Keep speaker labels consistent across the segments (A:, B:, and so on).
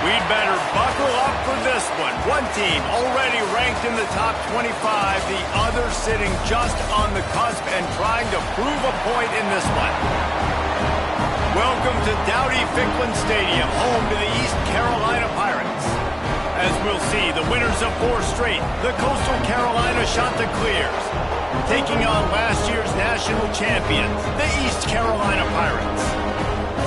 A: We'd better buckle up for this one. One team already ranked in the top 25, the other sitting just on the cusp and trying to prove a point in this one. Welcome to Dowdy-Ficklen Stadium, home to the East Carolina Pirates. As we'll see, the winners of 4 straight, the Coastal Carolina Chanticleers, taking on last year's national champions, the East Carolina Pirates.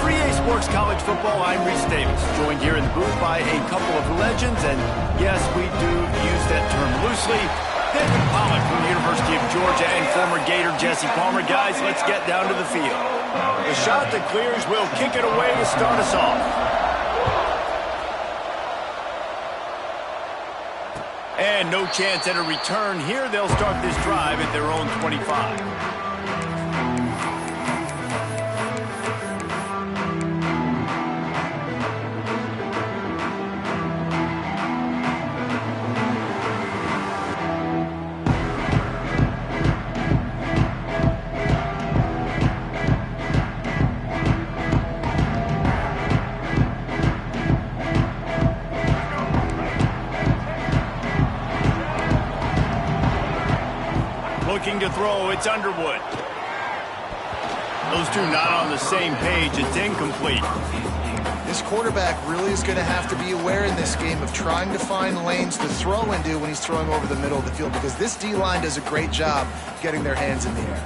A: 3A Sports College Football, I'm Reese Davis, joined here in the booth by a couple of legends, and yes, we do use that term loosely. David Pollack from the University of Georgia and former Gator Jesse Palmer. Guys, let's get down to the field. The Chanticleers will kick it away to start us off. And no chance at a return here. They'll start this drive at their own 25. Looking to throw, it's Underwood. Those two not on the same page. It's incomplete.
B: This quarterback really is going to have to be aware in this game of trying to find lanes to throw into when he's throwing over the middle of the field, because this D-line does a great job getting their hands in the air.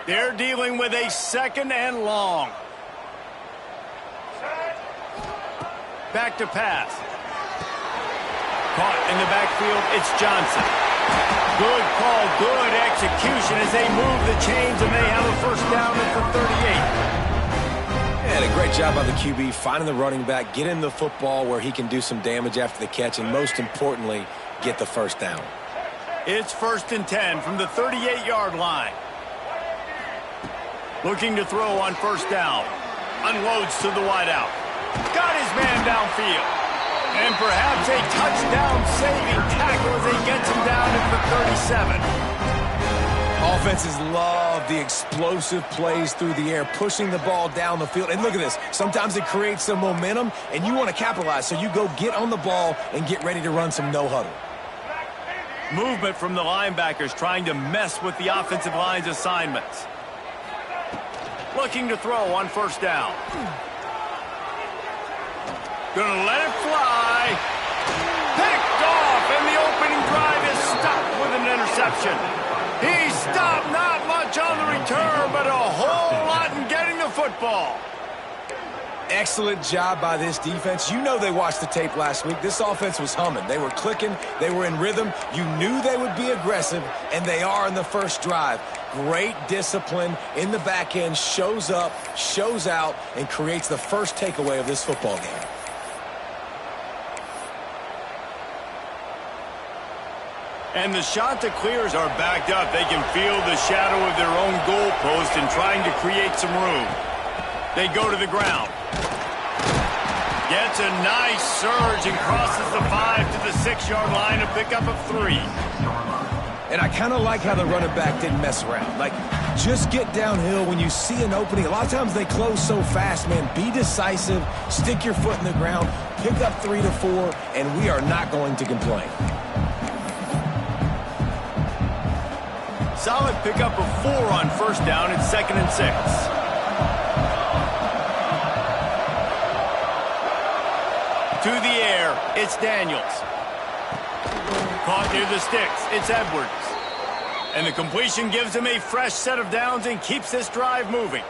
A: They're dealing with a 2nd and long. Back to pass. Caught in the backfield, it's Johnson. Good call, good execution as they move the chains, and they have a first down at the 38.
C: And a great job by the QB finding the running back, getting the football where he can do some damage after the catch, and most importantly, get the first down.
A: It's 1st and 10 from the 38-yard line. Looking to throw on first down. Unloads to the wideout. Got his man downfield. And perhaps a touchdown-saving tackle as he gets him down at the 37.
C: Offenses love the explosive plays through the air, pushing the ball down the field. And look at this. Sometimes it creates some momentum, and you want to capitalize. So you go get on the ball and get ready to run some no-huddle.
A: Movement from the linebackers trying to mess with the offensive line's assignments. Looking to throw on first down. Gonna let it fly. Picked off, and the opening drive is stopped with an interception. He stopped, not much on the return, but a whole lot in getting the football.
C: Excellent job by this defense. You know they watched the tape last week. This offense was humming. They were clicking. They were in rhythm. You knew they would be aggressive, and they are in the first drive. Great discipline in the back end. Shows up, shows out, and creates the first takeaway of this football game.
A: And the Chanticleers are backed up. They can feel the shadow of their own goalpost and trying to create some room. They go to the ground. Gets a nice surge and crosses the 5 to the 6-yard line, a pickup of 3.
C: And I kind of like how the running back didn't mess around. Like, just get downhill when you see an opening. A lot of times they close so fast, man. Be decisive, stick your foot in the ground, pick up 3 to 4, and we are not going to complain.
A: Solid pickup of 4 on first down. It's 2nd and 6. To the air, it's Daniels. Caught near the sticks, it's Edwards. And the completion gives him a fresh set of downs and keeps this drive moving.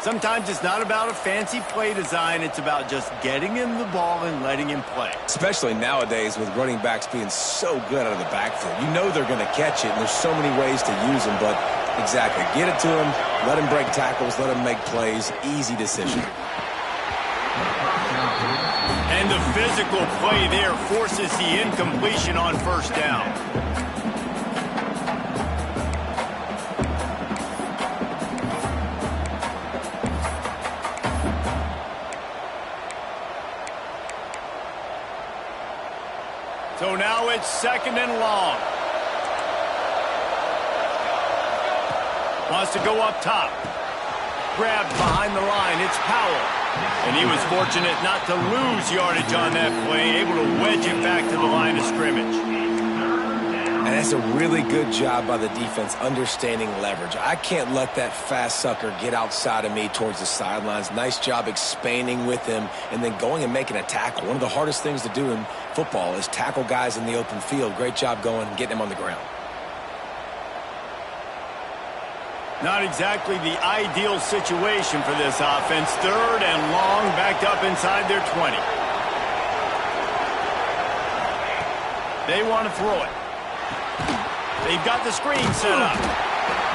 A: Sometimes it's not about a fancy play design. It's about just getting him the ball and letting him play.
C: Especially nowadays with running backs being so good out of the backfield. You know they're going to catch it, and there's so many ways to use them. But exactly, get it to him, let him break tackles, let him make plays. Easy decision.
A: And the physical play there forces the incompletion on first down. So now it's 2nd and long. Wants to go up top. grab behind the line. It's Powell. And he was fortunate not to lose yardage on that play, able to wedge it back to the line of scrimmage.
C: And that's a really good job by the defense understanding leverage. I can't let that fast sucker get outside of me towards the sidelines. Nice job expanding with him and then going and making a tackle. One of the hardest things to do in football is tackle guys in the open field. Great job going and getting him on the ground.
A: Not exactly the ideal situation for this offense. 3rd and long, backed up inside their 20. They want to throw it. They've got the screen set up.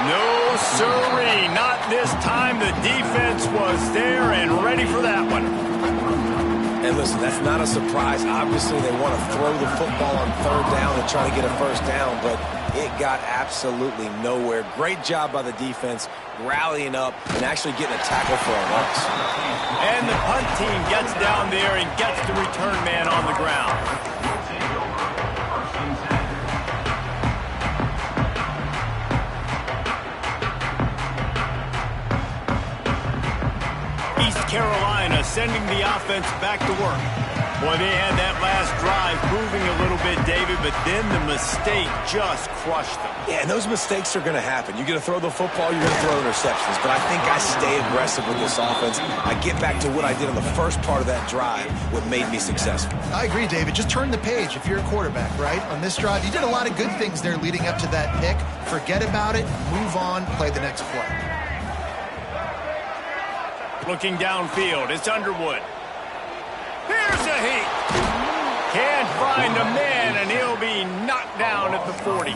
A: No, sirree, not this time. The defense was there and ready for that one.
C: And listen, that's not a surprise. Obviously, they want to throw the football on 3rd down and try to get a 1st down, but it got absolutely nowhere. Great job by the defense, rallying up and actually getting a tackle for a loss.
A: And the punt team gets down there and gets the return man on the ground. East Carolina sending the offense back to work. Boy, they had that last drive moving a little bit, David, but then the mistake just crushed them.
C: Yeah, and those mistakes are going to happen. You're going to throw the football, you're going to throw interceptions. But I think I stay aggressive with this offense. I get back to what I did on the first part of that drive, what made me successful.
B: I agree, David. Just turn the page if you're a quarterback, right? On this drive, you did a lot of good things there leading up to that pick. Forget about it, move on, play the next play.
A: Looking downfield, it's Underwood. Here's a heat. Can't find a man, and he'll be knocked down at the 40.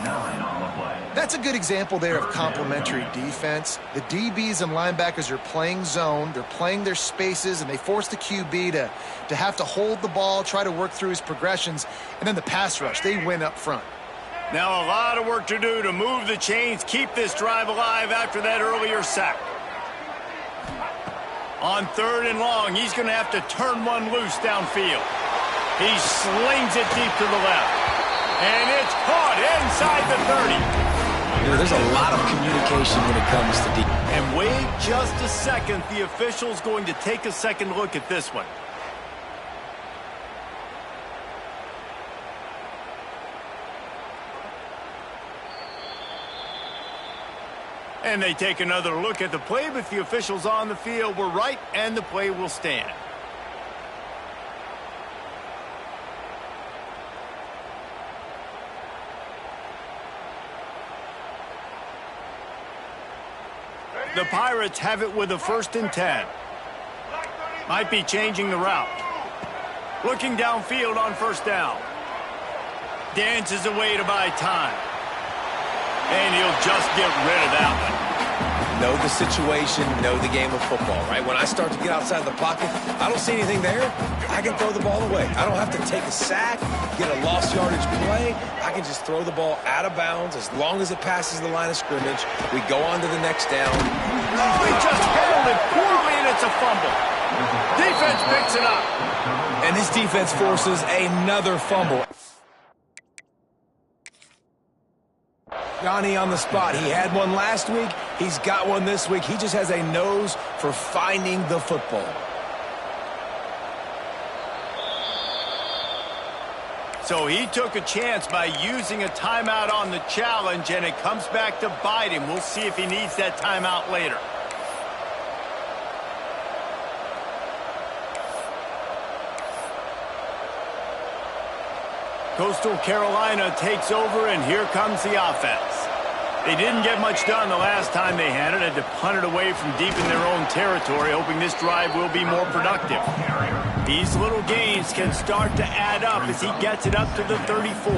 B: That's a good example there of complementary defense. The DBs and linebackers are playing zone, they're playing their spaces, and they force the QB to have to hold the ball, try to work through his progressions, and then the pass rush, they win up front.
A: Now a lot of work to do to move the chains, keep this drive alive after that earlier sack. On 3rd and long, he's going to have to turn one loose downfield. He slings it deep to the left. And it's caught inside the 30.
C: You know, there's a lot of communication when it comes to defense.
A: And wait just a second. The official's going to take a second look at this one. And they take another look at the play, but the officials on the field were right, and the play will stand. The Pirates have it with a 1st and 10. Might be changing the route. Looking downfield on 1st down. Dances away to buy time. And he'll just get rid of that one.
C: Know the situation, know the game of football, right? When I start to get outside the pocket, I don't see anything there, I can throw the ball away. I don't have to take a sack, get a lost yardage play. I can just throw the ball out of bounds as long as it passes the line of scrimmage. We go on to the next down.
A: Oh, he just handled it poorly, and it's a fumble. Defense picks it up.
C: And this defense forces another fumble. Johnny on the spot. He had one last week. He's got one this week. He just has a nose for finding the football.
A: So he took a chance by using a timeout on the challenge, and it comes back to bite him. We'll see if he needs that timeout later. Coastal Carolina takes over, and here comes the offense. They didn't get much done the last time they had it. Had to punt it away from deep in their own territory, hoping this drive will be more productive. These little gains can start to add up as he gets it up to the 34.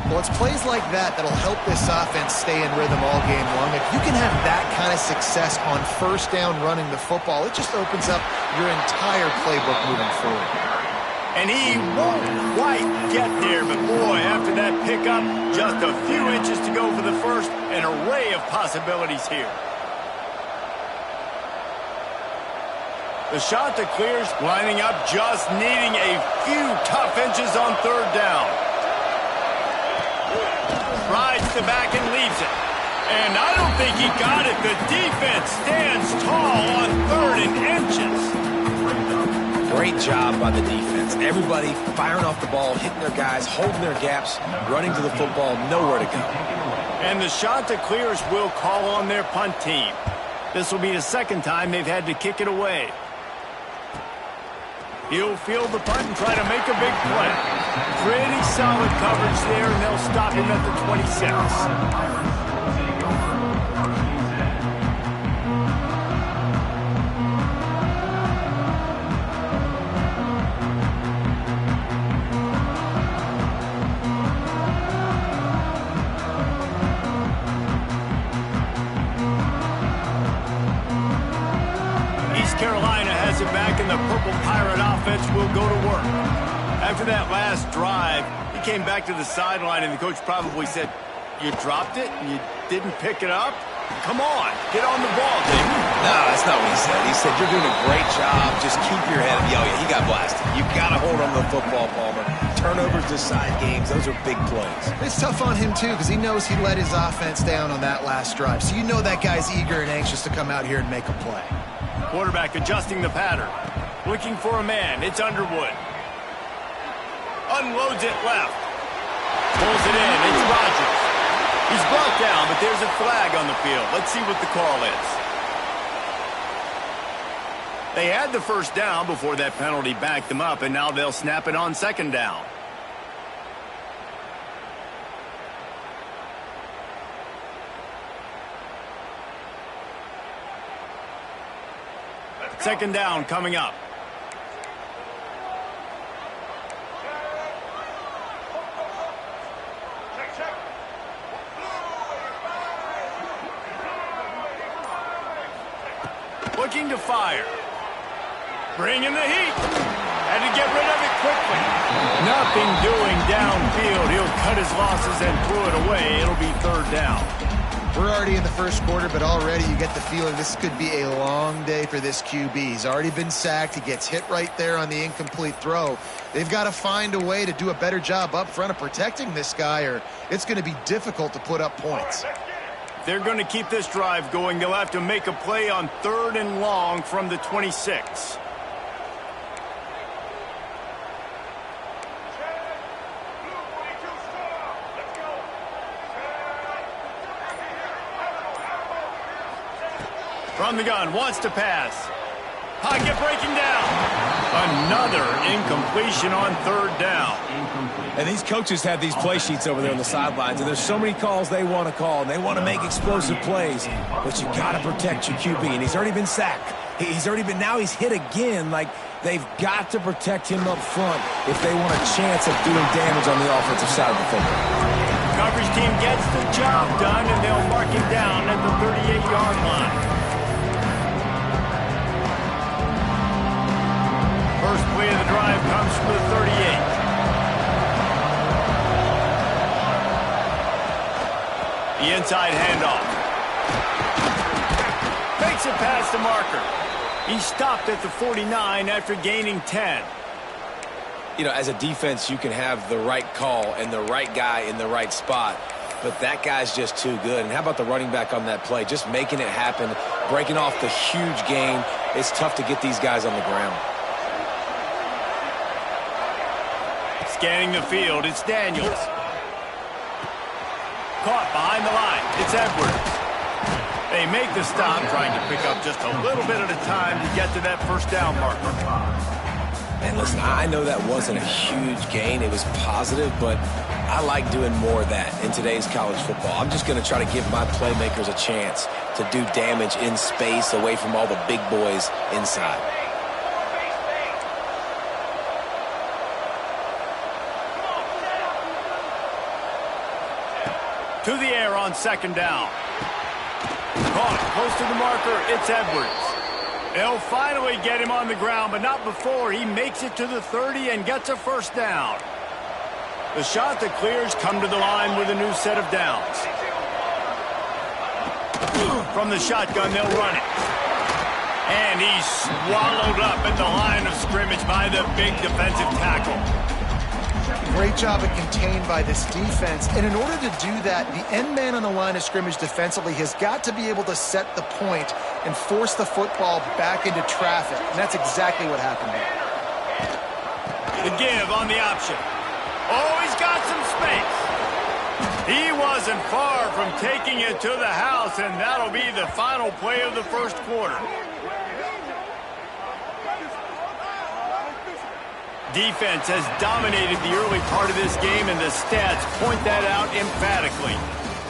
B: Well, it's plays like that that'll help this offense stay in rhythm all game long. If you can have that kind of success on 1st down running the football, it just opens up your entire playbook moving forward.
A: And he won't quite get there, but boy, after that pickup, just a few inches to go for the first, an array of possibilities here. The shot that clears, lining up, just needing a few tough inches on 3rd down. Rides the back and leaves it. And I don't think he got it. The defense stands tall on 3rd and inches.
C: Great job by the defense. Everybody firing off the ball, hitting their guys, holding their gaps, running to the football, nowhere to go.
A: And the shot that clears will call on their punt team. This will be the 2nd time they've had to kick it away. He'll field the punt and try to make a big play. Pretty solid coverage there, and they'll stop him at the 26. Carolina has it back, and the Purple Pirate offense will go to work. After that last drive, he came back to the sideline, and the coach probably said, "You dropped it and you didn't pick it up? Come on, get on the ball, David."
C: No, that's not what he said. He said, "You're doing a great job. Just keep your head up." Oh, yeah, he got blasted. You got to hold on to the football, Palmer. Turnovers decide games. Those are big plays.
B: It's tough on him, too, because he knows he let his offense down on that last drive. So you know that guy's eager and anxious to come out here and make a play.
A: Quarterback adjusting the pattern. Looking for a man. It's Underwood. Unloads it left. Pulls it in. It's Rodgers. He's brought down, but there's a flag on the field. Let's see what the call is. They had the first down before that penalty backed them up, and now they'll snap it on 2nd down. Second down coming up. Looking to fire. Bringing the heat. Had to get rid of it quickly. Nothing doing downfield. He'll cut his losses and throw it away. It'll be 3rd down.
B: We're already in the first quarter, but already you get the feeling this could be a long day for this QB. He's already been sacked. He gets hit right there on the incomplete throw. They've got to find a way to do a better job up front of protecting this guy, or it's going to be difficult to put up points.
A: They're going to keep this drive going. They'll have to make a play on 3rd and long from the 26. From the gun, wants to pass. Pocket breaking down. Another incompletion on 3rd down.
C: And these coaches have these play sheets over there on the sidelines, and there's so many calls they want to call, and they want to make explosive plays. But you got to protect your QB, and he's already been sacked. Now he's hit again. Like, they've got to protect him up front if they want a chance of doing damage on the offensive side of the football.
A: Coverage team gets the job done, and they'll mark him down at the 38-yard line. First play of the drive comes from the 38. The inside handoff. Fakes it past the marker. He stopped at the 49 after gaining 10.
C: You know, as a defense, you can have the right call and the right guy in the right spot, but that guy's just too good. And how about the running back on that play? Just making it happen, breaking off the huge gain. It's tough to get these guys on the ground.
A: Scanning the field, it's Daniels. Caught behind the line, it's Edwards. They make the stop, trying to pick up just a little bit at a time to get to that 1st down marker.
C: And listen, I know that wasn't a huge gain. It was positive, but I like doing more of that in today's college football. I'm just going to try to give my playmakers a chance to do damage in space away from all the big boys inside.
A: To the air on 2nd down. Caught close to the marker, it's Edwards. They'll finally get him on the ground, but not before he makes it to the 30 and gets a 1st down. The shot that clears come to the line with a new set of downs. From the shotgun, they'll run it. And he's swallowed up at the line of scrimmage by the big defensive tackle.
B: Great Great job of contained by this defense. And in order to do that, the end man on the line of scrimmage defensively has got to be able to set the point and force the football back into traffic. And that's exactly what happened there.
A: The give on the option. Oh, he's got some space. He wasn't far from taking it to the house, and that'll be the final play of the first quarter. Defense has dominated the early part of this game, and the stats point that out emphatically.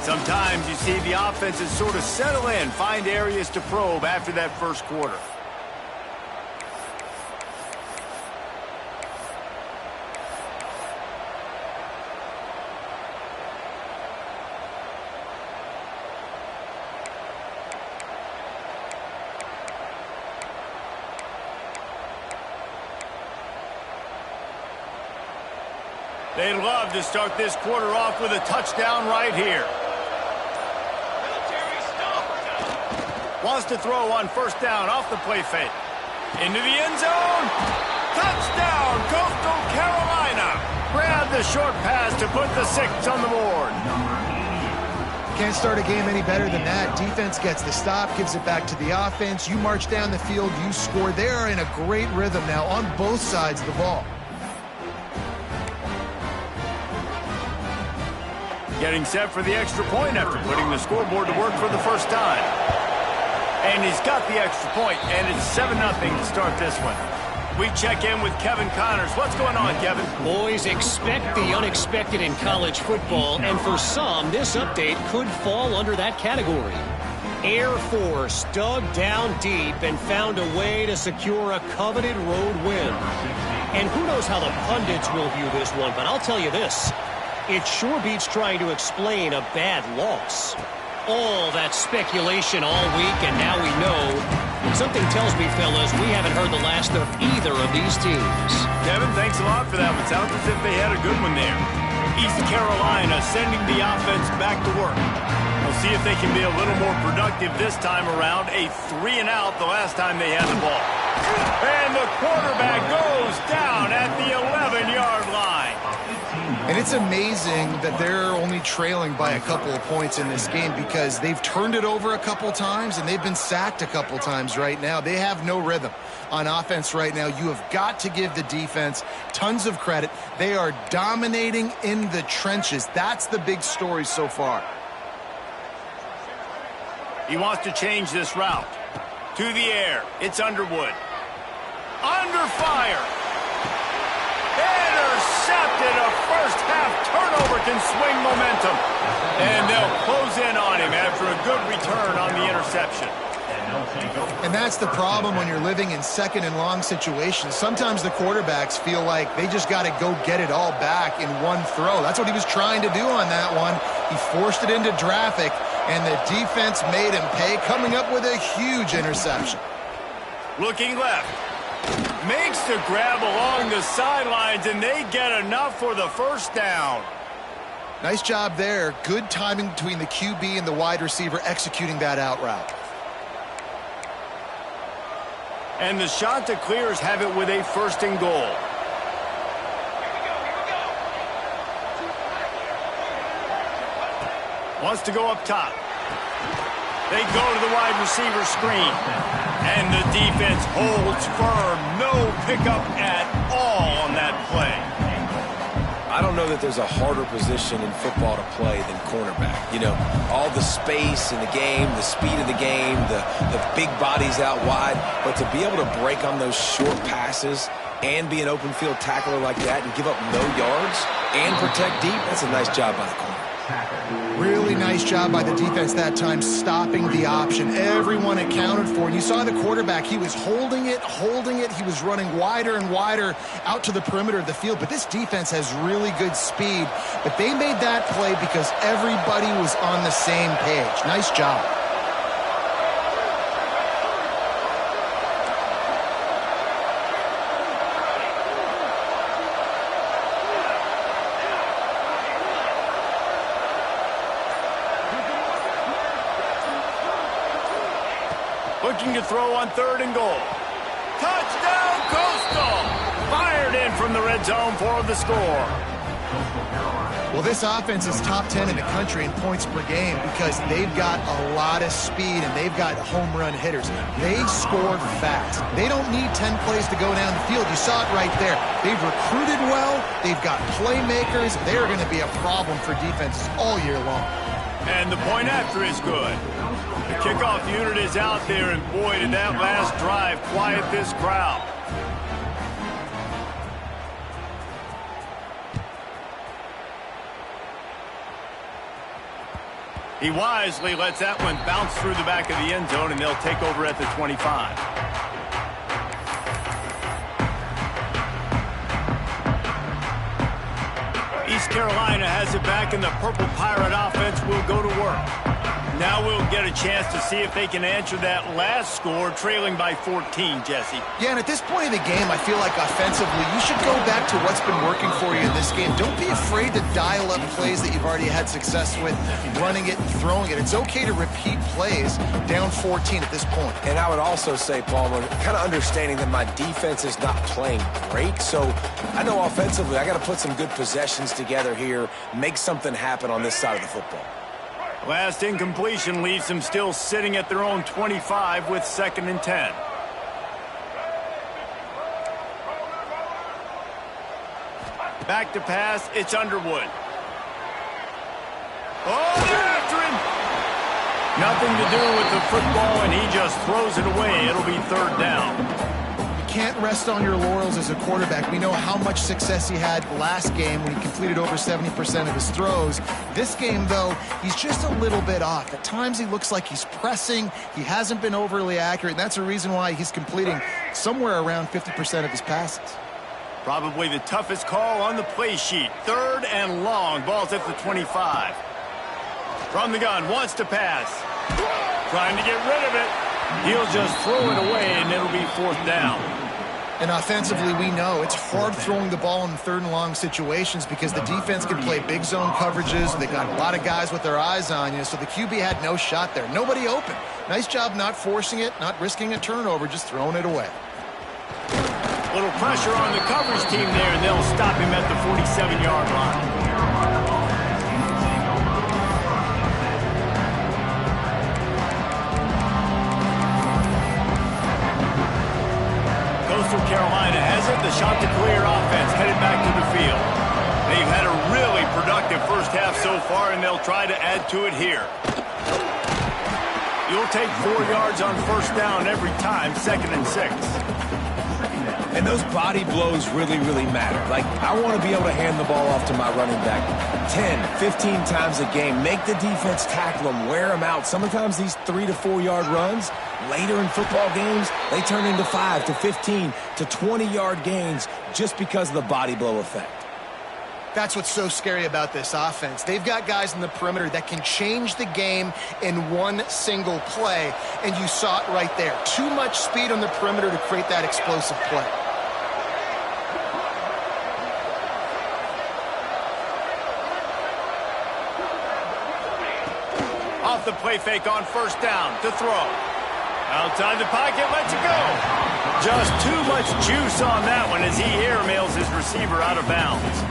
A: Sometimes you see the offenses sort of settle in, find areas to probe after that first quarter. They'd love to start this quarter off with a touchdown right here. Wants to throw on first down off the play fake. Into the end zone. Touchdown, Coastal Carolina. Grab the short pass to put the 6 on the board.
B: Can't start a game any better than that. Defense gets the stop, gives it back to the offense. You march down the field, you score. They are in a great rhythm now on both sides of the ball.
A: Getting set for the extra point after putting the scoreboard to work for the first time. And he's got the extra point, and it's 7-0 to start this one. We check in with Kevin Connors. What's going on, Kevin?
D: Boys, expect the unexpected in college football, and for some, this update could fall under that category. Air Force dug down deep and found a way to secure a coveted road win. And who knows how the pundits will view this one, but I'll tell you this. It sure beats trying to explain a bad loss. All that speculation all week, and now we know. Something tells me, fellas, we haven't heard the last of either of these teams.
A: Kevin, thanks a lot for that one. Sounds as if they had a good one there. East Carolina sending the offense back to work. We'll see if they can be a little more productive this time around. A 3-and-out the last time they had the ball. And the quarterback goes down at the 11-yard line.
B: And it's amazing that they're only trailing by a couple of points in this game because they've turned it over a couple times and they've been sacked a couple times right now. They have no rhythm on offense right now. You have got to give the defense tons of credit. They are dominating in the trenches. That's the big story so far.
A: He wants to change this route. To the air. It's Underwood. Under fire. Intercepted. A first-half turnover can swing momentum. And they'll close in on him after a good return on the interception.
B: And that's the problem when you're living in second and long situations. Sometimes the quarterbacks feel like they just got to go get it all back in one throw. That's what he was trying to do on that one. He forced it into traffic, and the defense made him pay, coming up with a huge interception.
A: Looking left. Makes the grab along the sidelines, and they get enough for the first down.
B: Nice job there. Good timing between the QB and the wide receiver executing that out route.
A: And the Chanticleers have it with a first and goal. Wants to go up top. They go to the wide receiver screen. And the defense holds firm. No pickup at all on that play.
C: I don't know that there's a harder position in football to play than cornerback. You know, all the space in the game, the speed of the game, the big bodies out wide. But to be able to break on those short passes and be an open field tackler like that and give up no yards and protect deep, that's a nice job by the corner.
B: Really nice job by the defense that time, stopping the option. Everyone accounted for. And you saw the quarterback. He was holding it. He was running wider and wider out to the perimeter of the field. But this defense has really good speed. But they made that play because everybody was on the same page. Nice job.
A: Looking to throw on third and goal. Touchdown, Coastal! Fired in from the red zone for the score.
B: Well, this offense is top 10 in the country in points per game because they've got a lot of speed and they've got home run hitters. They score fast. They don't need 10 plays to go down the field. You saw it right there. They've recruited well. They've got playmakers. They're going to be a problem for defenses all year long.
A: And the point after is good. The kickoff unit is out there, and boy, did that last drive quiet this crowd. He wisely lets that one bounce through the back of the end zone, and they'll take over at the 25. East Carolina has it back, and the Purple Pirate offense will go to work. Now we'll get a chance to see if they can answer that last score, trailing by 14, Jesse.
B: Yeah, and at this point in the game, I feel like offensively, you should go back to what's been working for you in this game. Don't be afraid to dial up plays that you've already had success with, running it and throwing it. It's okay to repeat plays down 14 at this point.
C: And I would also say, Palmer, kind of understanding that my defense is not playing great, so I know offensively I got to put some good possessions together here, make something happen on this side of the football.
A: Last incompletion leaves them still sitting at their own 25 with 2nd and 10. Back to pass, it's Underwood. Oh, they're after him! Nothing to do with the football, and he just throws it away. It'll be 3rd down.
B: Can't rest on your laurels as a quarterback. We know how much success he had last game when he completed over 70% of his throws. This game, though, he's just a little bit off. At times he looks like he's pressing. He hasn't been overly accurate, and that's a reason why he's completing somewhere around 50% of his passes.
A: Probably the toughest call on the play sheet. 3rd and long. Ball's at the 25. From the gun, wants to pass. Trying to get rid of it. He'll just throw it away, and it'll be 4th down.
B: And offensively, we know it's hard throwing the ball in 3rd and long situations because the defense can play big zone coverages. They've got a lot of guys with their eyes on you, so the QB had no shot there. Nobody open. Nice job not forcing it, not risking a turnover, just throwing it away.
A: Little pressure on the coverage team there, and they'll stop him at the 47-yard line. Coastal Carolina has it. The Chanticleer offense headed back to the field. They've had a really productive first half so far, and they'll try to add to it here. You'll take 4 yards on 1st down every time, 2nd and 6.
C: And those body blows really, really matter. Like, I want to be able to hand the ball off to my running back 10, 15 times a game. Make the defense tackle them, wear them out. Sometimes these 3 to 4 yard runs, later in football games, they turn into 5 to 15 to 20-yard gains just because of the body blow effect.
B: That's what's so scary about this offense. They've got guys in the perimeter that can change the game in one single play, and you saw it right there. Too much speed on the perimeter to create that explosive play.
A: Off the play fake on 1st down to throw. Outside the pocket, lets it go. Just too much juice on that one as he airmails his receiver out of bounds.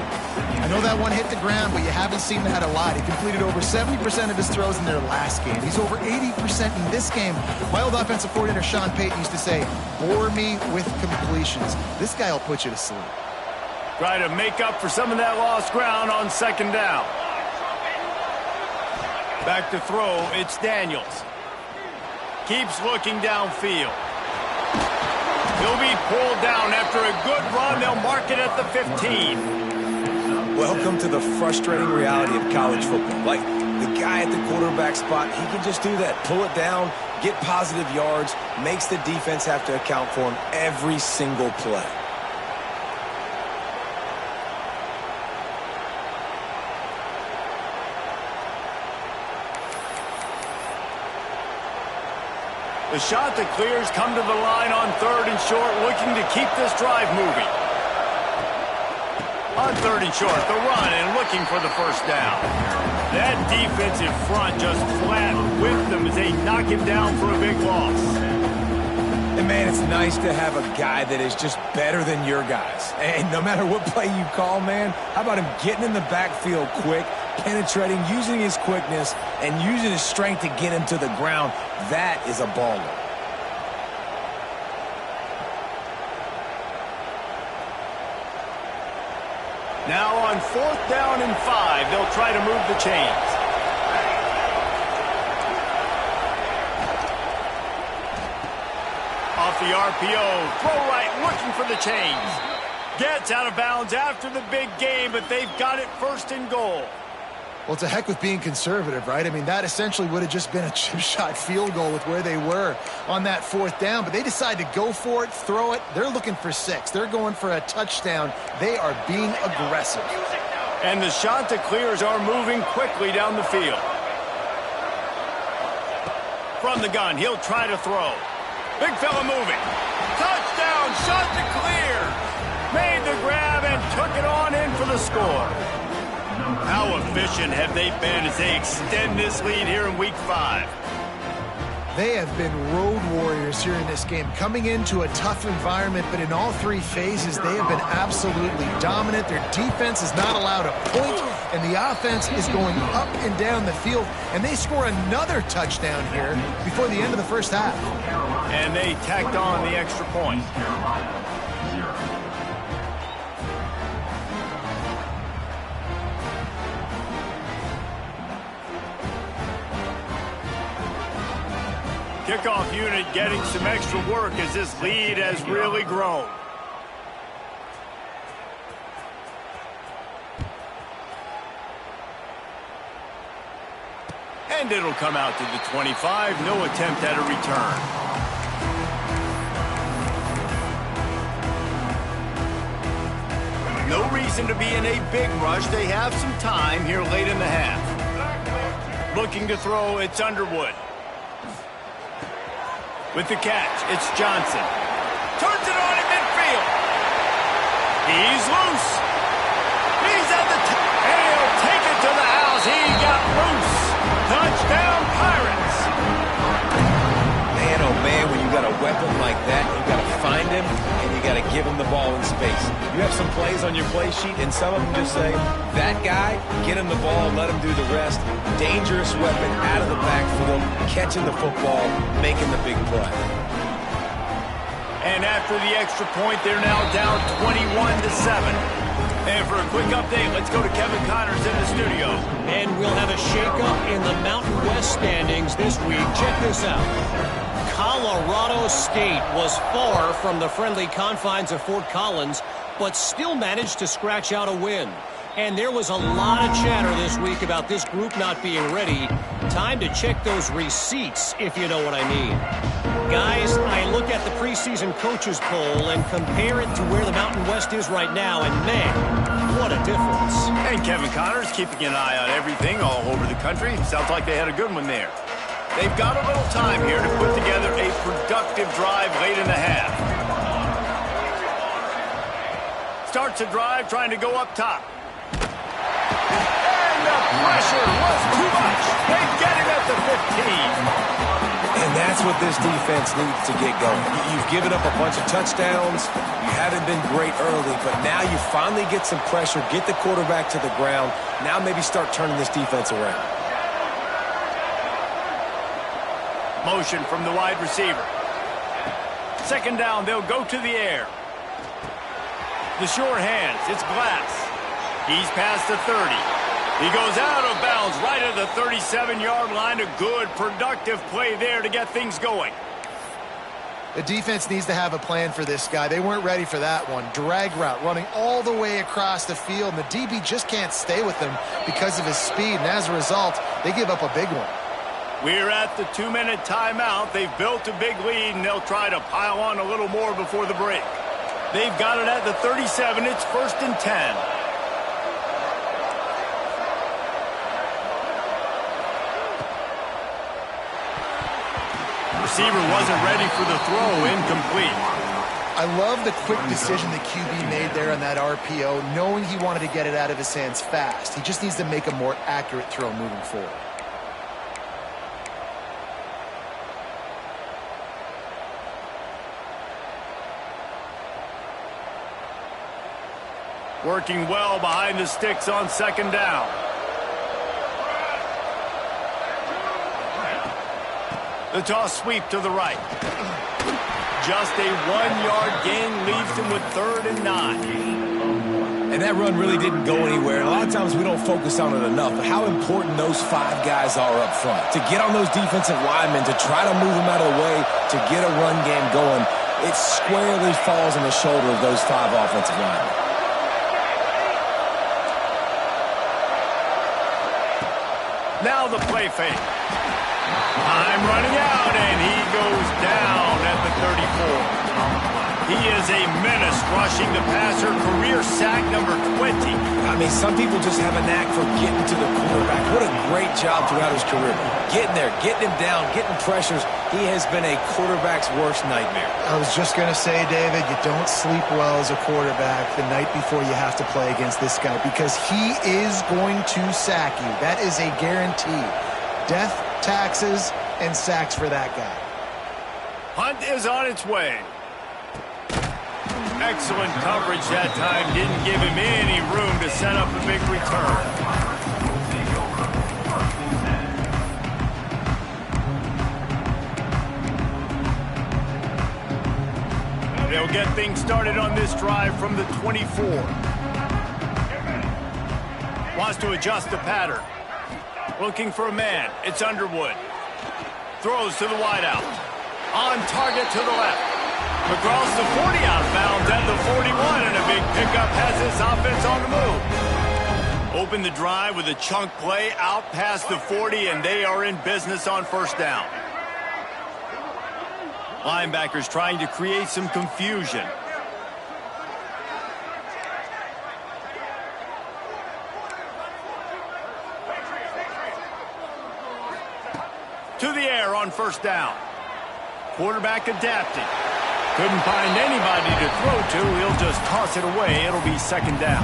B: I know that one hit the ground, but you haven't seen that a lot. He completed over 70% of his throws in their last game. He's over 80% in this game. My old offensive coordinator, Sean Payton, used to say, bore me with completions. This guy will put you to sleep.
A: Try to make up for some of that lost ground on 2nd down. Back to throw, it's Daniels. Keeps looking downfield. He'll be pulled down after a good run. They'll mark it at the 15.
C: Welcome to the frustrating reality of college football. Like, the guy at the quarterback spot, he can just do that. Pull it down, get positive yards, makes the defense have to account for him every single play.
A: The Chanticleers come to the line on 3rd and short, looking to keep this drive moving. On 3rd and short, the run and looking for the 1st down. That defensive front just flat with them as they knock him down for a big loss.
C: And, man, it's nice to have a guy that is just better than your guys. And no matter what play you call, man, how about him getting in the backfield quick, penetrating, using his quickness, and using his strength to get him to the ground? That is a baller.
A: Now on 4th down and 5, they'll try to move the chains. Off the RPO, throw right, looking for the chains. Gets out of bounds after the big game, but they've got it 1st and goal.
B: Well, it's a heck with being conservative, right? I mean, that essentially would have just been a chip-shot field goal with where they were on that 4th down. But they decide to go for it, throw it. They're looking for 6. They're going for a touchdown. They are being aggressive.
A: And the Chanticleers are moving quickly down the field. From the gun, he'll try to throw. Big fella moving. Touchdown, Chanticleer! Made the grab and took it on in for the score. How efficient have they been as they extend this lead here in Week 5?
B: They have been road warriors here in this game, coming into a tough environment, but in all 3 phases, they have been absolutely dominant. Their defense is not allowed a point, and the offense is going up and down the field, and they score another touchdown here before the end of the first half.
A: And they tacked on the extra point. Kickoff unit getting some extra work as this lead has really grown. And it'll come out to the 25. No attempt at a return. No reason to be in a big rush. They have some time here late in the half. Looking to throw, it's Underwood. With the catch, it's Johnson. Turns it on in midfield. He's loose. He's at the top. And he'll take it to the house. He got loose. Touchdown, Pirates.
C: Man, oh man, when you got a weapon like that, you got to find him, and you got to give him the ball in space. You have some plays on your play sheet, and some of them just say, that guy, get him the ball, let him do the rest. Dangerous weapon out of the backfield, catching the football, making the big play.
A: And after the extra point, they're now down 21-7. And for a quick update, let's go to Kevin Connors in the studio.
D: And we'll have a shakeup in the Mountain West standings this week. Check this out. Colorado State was far from the friendly confines of Fort Collins, but still managed to scratch out a win. And there was a lot of chatter this week about this group not being ready. Time to check those receipts, if you know what I mean. Guys, I look at the preseason coaches poll and compare it to where the Mountain West is right now, and man, what a difference.
A: And Kevin Connors keeping an eye on everything all over the country. Sounds like they had a good one there. They've got a little time here to put together a productive drive late in the half. Starts a drive trying to go up top. And the pressure was too much. They get him at the 15.
C: And that's what this defense needs to get going. You've given up a bunch of touchdowns. You haven't been great early, but now you finally get some pressure, get the quarterback to the ground. Now maybe start turning this defense around.
A: Motion from the wide receiver. 2nd down, they'll go to the air. The sure hands, it's Glass. He's past the 30. He goes out of bounds right at the 37-yard line. A good, productive play there to get things going.
B: The defense needs to have a plan for this guy. They weren't ready for that one. Drag route, running all the way across the field, and the DB just can't stay with him because of his speed, and as a result, they give up a big one.
A: We're at the 2-minute timeout. They've built a big lead, and they'll try to pile on a little more before the break. They've got it at the 37. It's 1st and 10. Receiver wasn't ready for the throw, incomplete.
B: I love the quick decision the QB made there on that RPO, knowing he wanted to get it out of his hands fast. He just needs to make a more accurate throw moving forward.
A: Working well behind the sticks on second down. The toss sweep to the right. Just a 1-yard gain leaves them with 3rd and 9.
C: And that run really didn't go anywhere. A lot of times we don't focus on it enough, but how important those 5 guys are up front. To get on those defensive linemen, to try to move them out of the way, to get a run game going, it squarely falls on the shoulder of those 5 offensive linemen.
A: Now the play fake. Time running out, and he goes down at the 34. He is a menace rushing the passer, career sack number 20.
C: I mean, some people just have a knack for getting to the quarterback. What a great job throughout his career. Getting there, getting him down, getting pressures. He has been a quarterback's worst nightmare.
B: I was just going to say, David, you don't sleep well as a quarterback the night before you have to play against this guy because he is going to sack you. That is a guarantee. Death, taxes, and sacks for that guy.
A: Hunt is on its way. Excellent coverage that time. Didn't give him any room to set up a big return. They'll get things started on this drive from the 24. Wants to adjust the pattern. Looking for a man. It's Underwood. Throws to the wideout. On target to the left. Across the 40 out of bounds at the 41, and a big pickup has this offense on the move. Open the drive with a chunk play out past the 40, and they are in business on first down. Linebackers trying to create some confusion. To the air on first down. Quarterback adapting. Couldn't find anybody to throw to. He'll just toss it away. It'll be second down.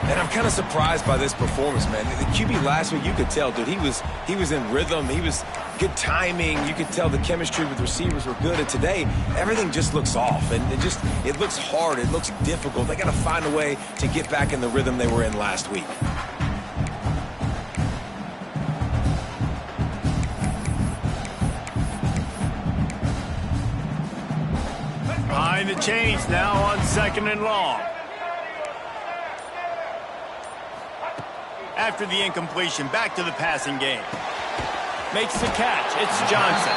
C: And I'm kind of surprised by this performance, man. The QB last week, you could tell, dude, he was in rhythm. He was good timing. You could tell the chemistry with receivers were good. And today, everything just looks off. And it looks hard. It looks difficult. They got to find a way to get back in the rhythm they were in last week.
A: Behind the chains now on second and long. After the incompletion, back to the passing game. Makes the catch. It's Johnson.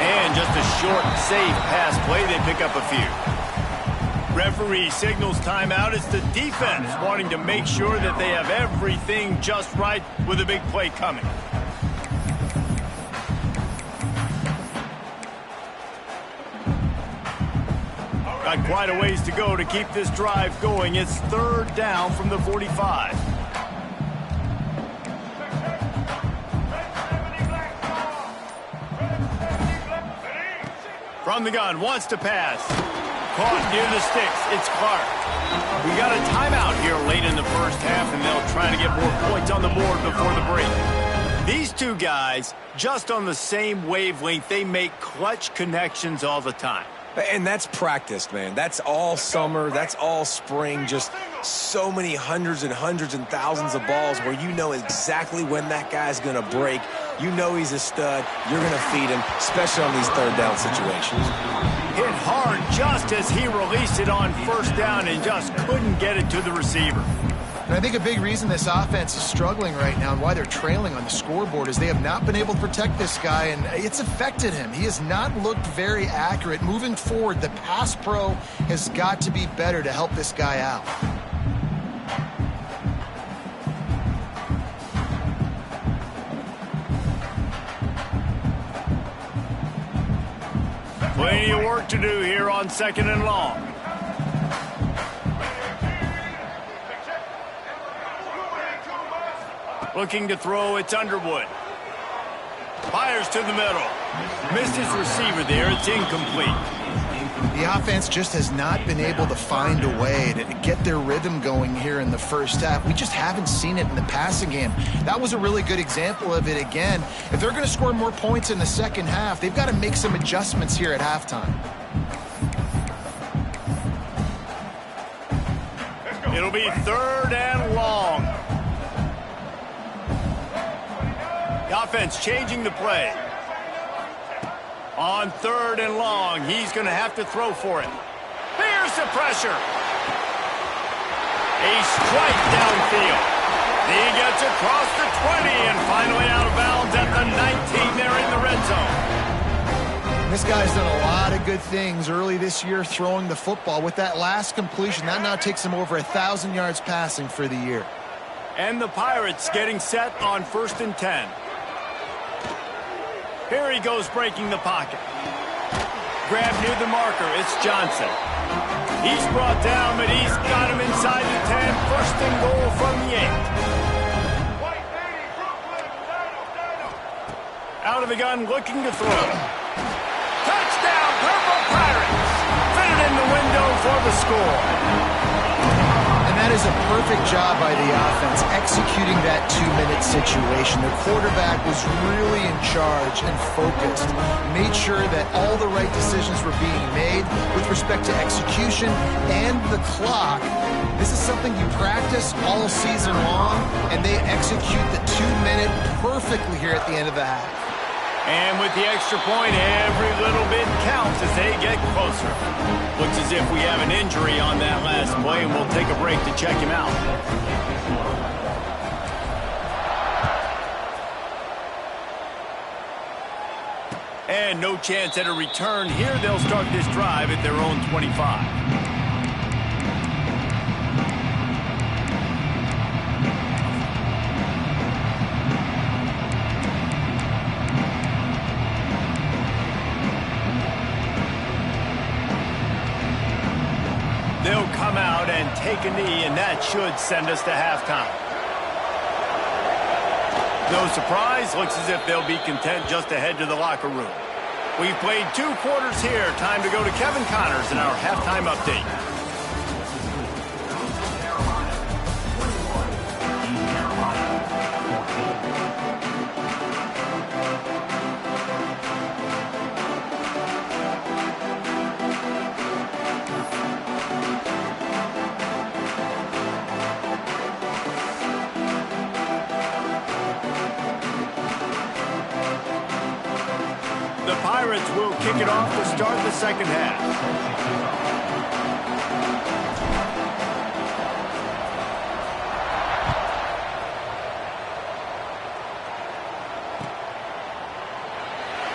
A: And just a short, safe pass play. They pick up a few. Referee signals timeout. It's the defense wanting to make sure that they have everything just right with a big play coming. Got quite a ways to go to keep this drive going. It's third down from the 45. From the gun, wants to pass. Caught near the sticks. It's Clark. We got a timeout here late in the first half, and they'll try to get more points on the board before the break. These two guys, just on the same wavelength, they make clutch connections all the time.
C: And that's practiced, man. That's all summer. That's all spring. Just so many hundreds and thousands of balls where you know exactly when that guy's going to break. You know he's a stud. You're going to feed him, especially on these third down situations.
A: Hit hard just as he released it on first down and just couldn't get it to the receiver.
B: And I think a big reason this offense is struggling right now and why they're trailing on the scoreboard is they have not been able to protect this guy, and it's affected him. He has not looked very accurate. Moving forward, the pass pro has got to be better to help this guy out.
A: Plenty of work to do here on second and long. Looking to throw, it's Underwood. Fires to the middle. Missed his receiver there. It's incomplete.
B: The offense just has not been able to find a way to get their rhythm going here in the first half. We just haven't seen it in the passing game. That was a really good example of it again. If they're going to score more points in the second half, they've got to make some adjustments here at halftime.
A: It'll be 3rd and long. The offense changing the play. On 3rd and long, he's going to have to throw for it. Here's the pressure. A strike downfield. He gets across the 20 and finally out of bounds at the 19 there in the red zone.
B: This guy's done a lot of good things early this year throwing the football. With that last completion, that now takes him over 1,000 yards passing for the year.
A: And the Pirates getting set on 1st and 10. Here he goes breaking the pocket. Grab near the marker. It's Johnson. He's brought down, but he's got him inside the 10. 1st and goal from the 8. Out of the gun, looking to throw. Touchdown, Purple Pirates! Fitted in the window for the score.
B: And that is a perfect job by the offense, executing that 2-minute situation. The quarterback was really in charge and focused, made sure that all the right decisions were being made with respect to execution and the clock. This is something you practice all season long, and they execute the 2-minute perfectly here at the end of the half.
A: And with the extra point, every little bit counts as they get closer. Looks as if we have an injury on that last play, and we'll take a break to check him out. And no chance at a return here. They'll start this drive at their own 25. They'll come out and take a knee, and that should send us to halftime. No surprise, looks as if they'll be content just to head to the locker room. We've played 2 quarters here. Time to go to Kevin Connors in our halftime update. The Pirates will kick it off to start the second half.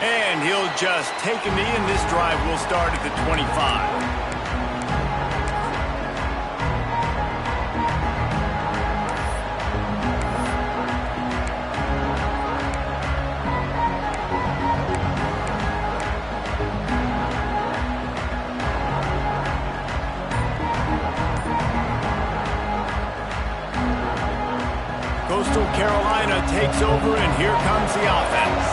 A: And he'll just take a knee, and this drive will start at the 25. Coastal Carolina takes over, and here comes the offense.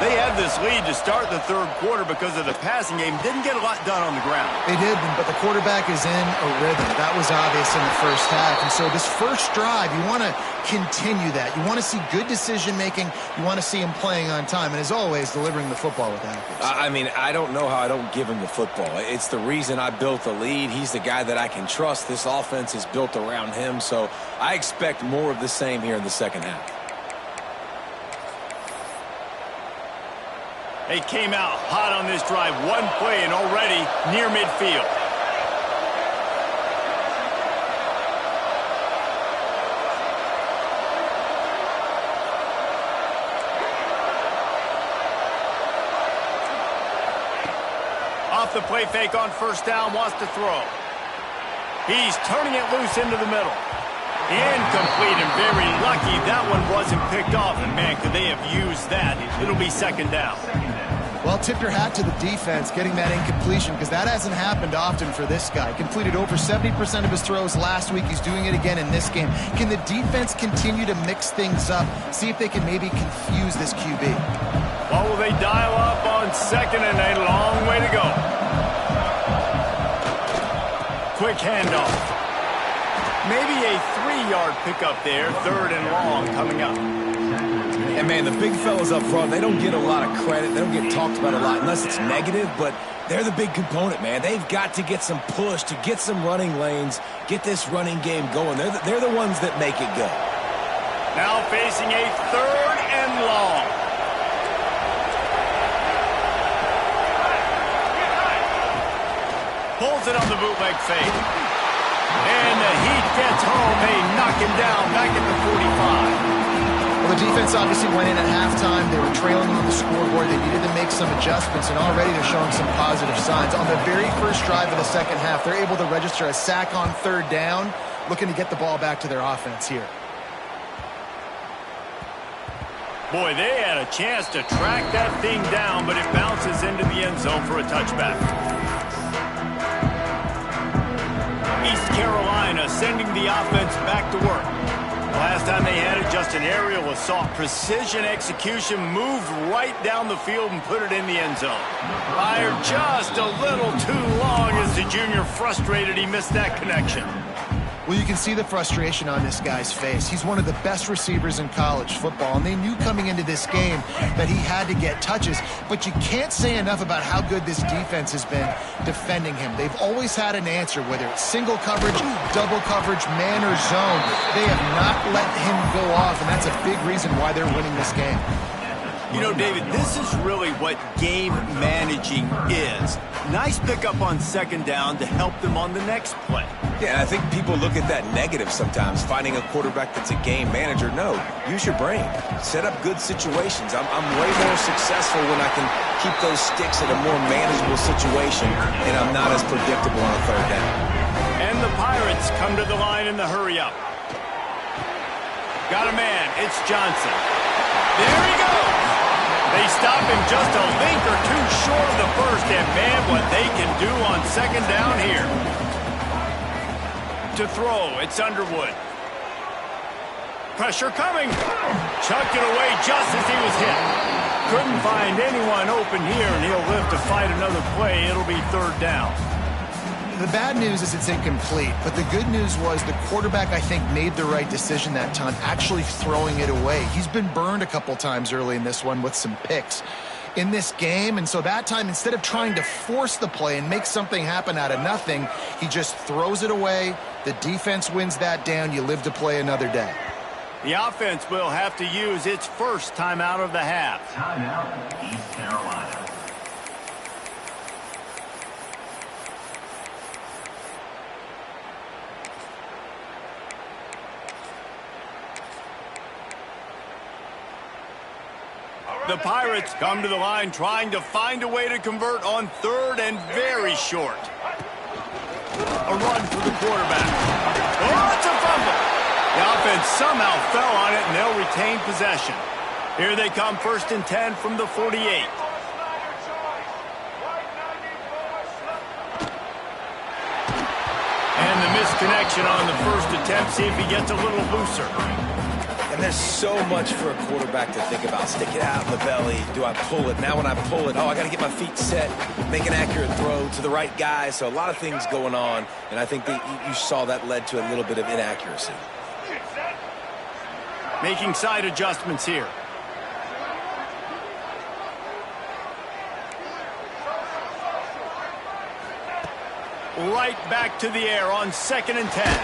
A: They had this lead to start the 3rd quarter because of the passing game. Didn't get a lot done on the ground.
B: They did, but the quarterback is in a rhythm. That was obvious in the first half. And so this first drive, you want to continue that. You want to see good decision-making. You want to see him playing on time. And as always, delivering the football with accuracy.
C: I mean, I don't know how I don't give him the football. It's the reason I built the lead. He's the guy that I can trust. This offense is built around him. So I expect more of the same here in the second half.
A: They came out hot on this drive. One play and already near midfield. Off the play fake on 1st down, wants to throw. He's turning it loose into the middle. Incomplete, and very lucky that one wasn't picked off. And man, could they have used that? It'll be 2nd down.
B: Well, tip your hat to the defense getting that incompletion, because that hasn't happened often for this guy. Completed over 70% of his throws last week. He's doing it again in this game. Can the defense continue to mix things up? See if they can maybe confuse this QB.
A: Well, will they dial up on 2nd and a long way to go? Quick handoff. Maybe a 3-yard pickup there. 3rd and long coming up.
C: And, man, the big fellas up front, they don't get a lot of credit. They don't get talked about a lot unless it's negative, but They're the big component, man. They've got to get some push, to get some running lanes, get this running game going. They're the ones that make it go.
A: Now facing a 3rd and long. Pulls it on the bootleg fake. And the Heat gets home. They knock him down back at the 45.
B: Well, the defense obviously went in at halftime. They were trailing on the scoreboard. They needed to make some adjustments, and already they're showing some positive signs. On the very first drive of the second half, they're able to register a sack on 3rd down, looking to get the ball back to their offense here.
A: Boy, they had a chance to track that thing down, but it bounces into the end zone for a touchback. East Carolina sending the offense back to work. Last time they had it, just an aerial assault. Precision execution, moved right down the field and put it in the end zone. Fired just a little too long as the junior frustrated he missed that connection.
B: Well, you can see the frustration on this guy's face. He's one of the best receivers in college football, and they knew coming into this game that he had to get touches, but you can't say enough about how good this defense has been defending him. They've always had an answer, whether it's single coverage, double coverage, man or zone. They have not let him go off, and that's a big reason why they're winning this game.
A: You know, David, this is really what game managing is. Nice pickup on 2nd down to help them on the next play.
C: Yeah, I think people look at that negative sometimes, finding a quarterback that's a game manager. No, use your brain. Set up good situations. I'm way more successful when I can keep those sticks in a more manageable situation, and I'm not as predictable on a 3rd down.
A: And the Pirates come to the line in the hurry-up. Got a man. It's Johnson. There he goes. They stop him just a link or two short of the first, and man, what they can do on 2nd down here. To throw, it's Underwood. Pressure coming. Chucked it away just as he was hit. Couldn't find anyone open here, and he'll live to fight another play. It'll be 3rd down.
B: The bad news is it's incomplete, but the good news was the quarterback, I think, made the right decision that time, actually throwing it away. He's been burned a couple times early in this one with some picks in this game, and so that time, instead of trying to force the play and make something happen out of nothing, he just throws it away. The defense wins that down. You live to play another day.
A: The offense will have to use its first timeout of the half.
E: Timeout, East Carolina.
A: The Pirates come to the line trying to find a way to convert on 3rd and very short. A run for the quarterback. Oh, it's a fumble. The offense somehow fell on it, and they'll retain possession. Here they come, 1st and 10 from the 48. And the misconnection on the first attempt. See if he gets a little looser.
C: And there's so much for a quarterback to think about. Stick it out in the belly. Do I pull it? Now when I pull it, I got to get my feet set, make an accurate throw to the right guy. So a lot of things going on, and I think that you saw that led to a little bit of inaccuracy.
A: Making side adjustments here. Right back to the air on 2nd and 10.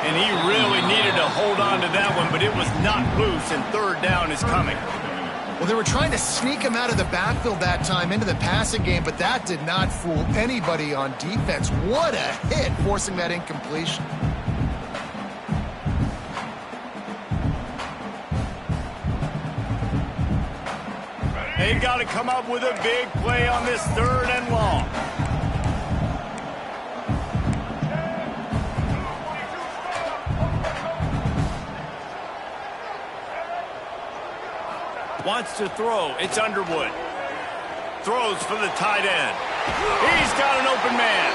A: And he really needed to hold on to that one, but it was not loose, and 3rd down is coming.
B: Well, they were trying to sneak him out of the backfield that time into the passing game, but that did not fool anybody on defense. What a hit, forcing that incompletion.
A: They've got to come up with a big play on this 3rd and long. Wants to throw. It's Underwood. Throws for the tight end. He's got an open man.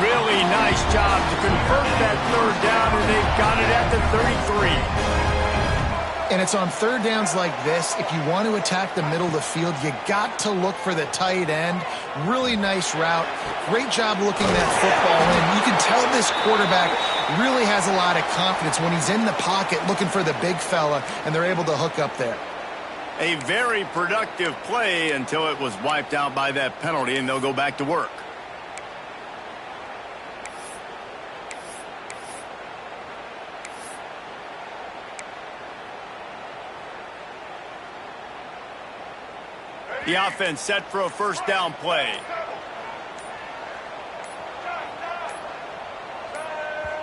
A: Really nice job to convert that 3rd down, and they've got it at the 33.
B: And it's on 3rd downs like this. If you want to attack the middle of the field, you got to look for the tight end. Really nice route. Great job looking that football in. You can tell this quarterback really has a lot of confidence when he's in the pocket looking for the big fella, and they're able to hook up there.
A: A very productive play until it was wiped out by that penalty, and they'll go back to work. The offense set for a first down play.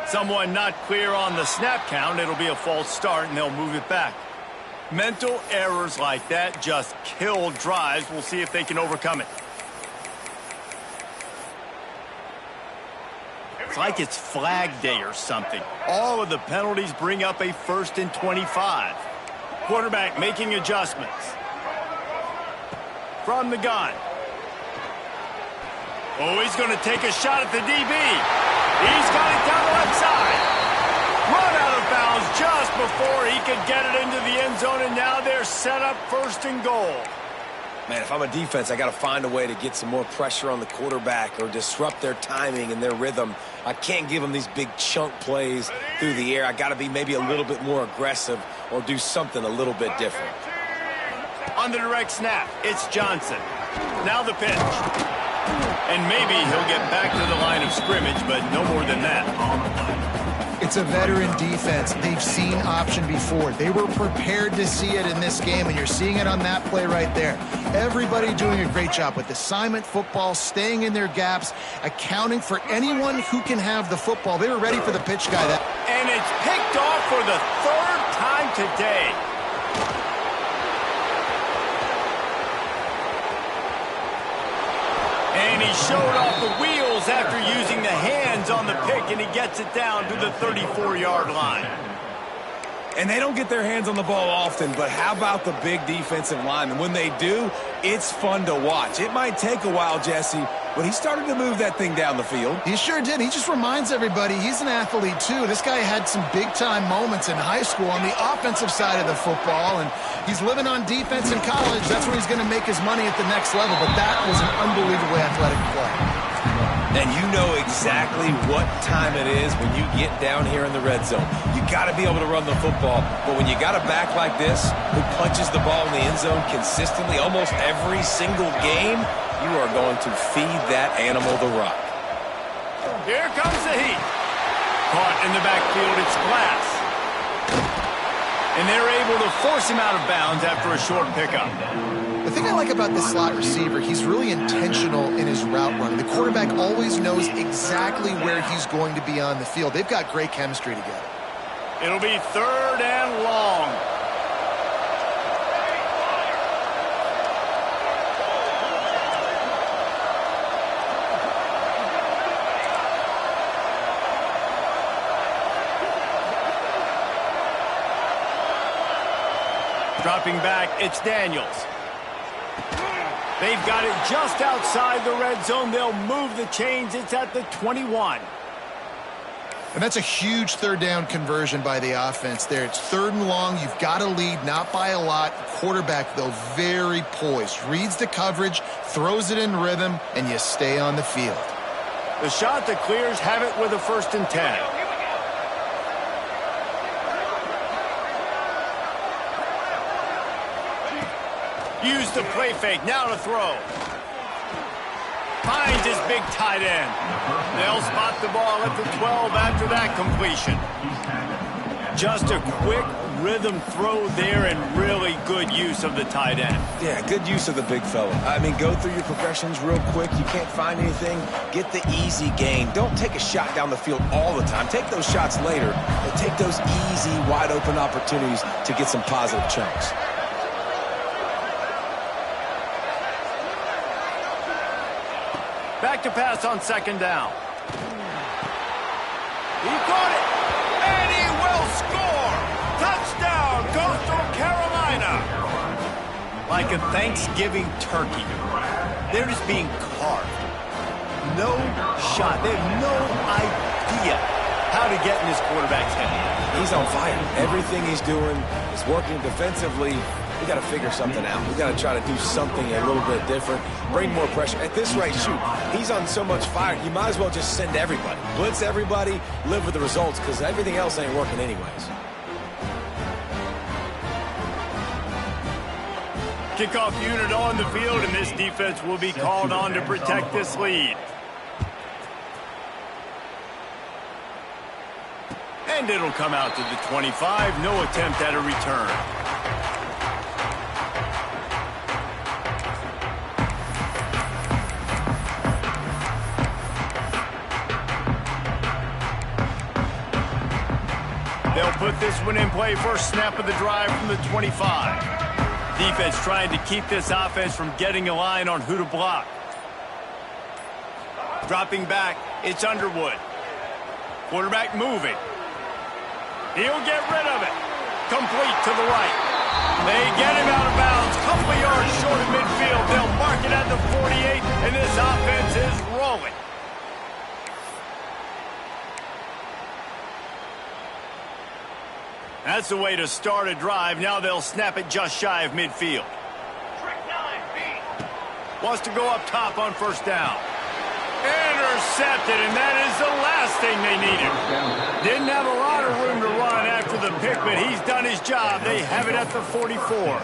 A: Someone not clear on the snap count. It'll be a false start, and they'll move it back. Mental errors like that just kill drives. We'll see if they can overcome it. It's like it's Flag Day or something. All of the penalties bring up a 1st and 25. Quarterback making adjustments. From the gun. Oh, he's going to take a shot at the DB. He's got it down the left side. Run out of bounds just before he could get it into the end zone, and now they're set up 1st and goal.
C: Man, if I'm a defense, I got to find a way to get some more pressure on the quarterback or disrupt their timing and their rhythm. I can't give them these big chunk plays through the air. I got to be maybe a little bit more aggressive or do something a little bit different.
A: On the direct snap, it's Johnson. Now the pitch. And maybe he'll get back to the line of scrimmage, but no more than that.
B: It's a veteran defense. They've seen option before. They were prepared to see it in this game, and you're seeing it on that play right there. Everybody doing a great job with assignment football, staying in their gaps, accounting for anyone who can have the football. They were ready for the pitch guy.
A: And it's picked off for the 3rd time today. And he showed off the wheels after using the hands on the pick, and he gets it down to the 34-yard line.
C: And they don't get their hands on the ball often, but how about the big defensive linemen? When they do, it's fun to watch. It might take a while, Jesse, but he started to move that thing down the field.
B: He sure did. He just reminds everybody he's an athlete, too. This guy had some big-time moments in high school on the offensive side of the football, and he's living on defense in college. That's where he's going to make his money at the next level, but that was an unbelievably athletic play.
C: And you know exactly what time it is when you get down here in the red zone. You got to be able to run the football, but when you got a back like this who punches the ball in the end zone consistently almost every single game, you are going to feed that animal the rock.
A: Here comes the heat. Caught in the backfield, it's Glass. And they're able to force him out of bounds after a short pickup.
B: The thing I like about this slot receiver, he's really intentional in his route running. The quarterback always knows exactly where he's going to be on the field. They've got great chemistry together.
A: It'll be 3rd and long. Dropping back, it's Daniels. They've got it just outside the red zone. They'll move the chains. It's at the 21.
B: And that's a huge 3rd down conversion by the offense there. It's 3rd and long. You've got to lead, not by a lot. Quarterback, though, very poised. Reads the coverage, throws it in rhythm, and you stay on the field.
A: The shot that clears have it with a 1st and 10. Use the play fake, now to throw. Finds his big tight end. They'll spot the ball at the 12 after that completion. Just a quick rhythm throw there and really good use of the tight end.
C: Yeah, good use of the big fella. I mean, go through your progressions real quick. You can't find anything. Get the easy gain. Don't take a shot down the field all the time. Take those shots later, but take those easy, wide-open opportunities to get some positive chunks.
A: Back to pass on 2nd down. He caught it, and he will score! Touchdown, Coastal Carolina! Like a Thanksgiving turkey, they're just being carved. No shot. They have no idea how to get in this quarterback's head.
C: He's on fire. Everything he's doing is working defensively. We got to figure something out. We got to try to do something a little bit different. Bring more pressure. At this rate, shoot, he's on so much fire, you might as well just send everybody. Blitz everybody, live with the results, because everything else ain't working anyways.
A: Kickoff unit on the field, and this defense will be called on to protect this lead. And it'll come out to the 25. No attempt at a return. They'll put this one in play. First snap of the drive from the 25. Defense trying to keep this offense from getting a line on who to block. Dropping back, it's Underwood. Quarterback moving. He'll get rid of it. Complete to the right. They get him out of bounds. Couple of yards short of midfield. They'll mark it at the 48, and this offense is rolling. That's the way to start a drive. Now they'll snap it just shy of midfield. Wants to go up top on first down. Intercepted, and that is the last thing they needed. Didn't have a lot of room to run after the pick, but he's done his job. They have it at the 44.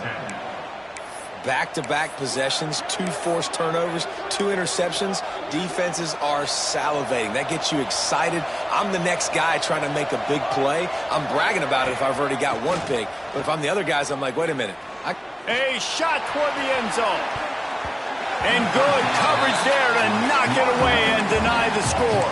C: Back-to-back possessions, 2 forced turnovers, 2 interceptions. Defenses are salivating. That gets you excited. I'm the next guy trying to make a big play. I'm bragging about it if I've already got 1 pick. But if I'm the other guys, I'm like, wait a minute.
A: A shot toward the end zone. And good coverage there to knock it away and deny the score.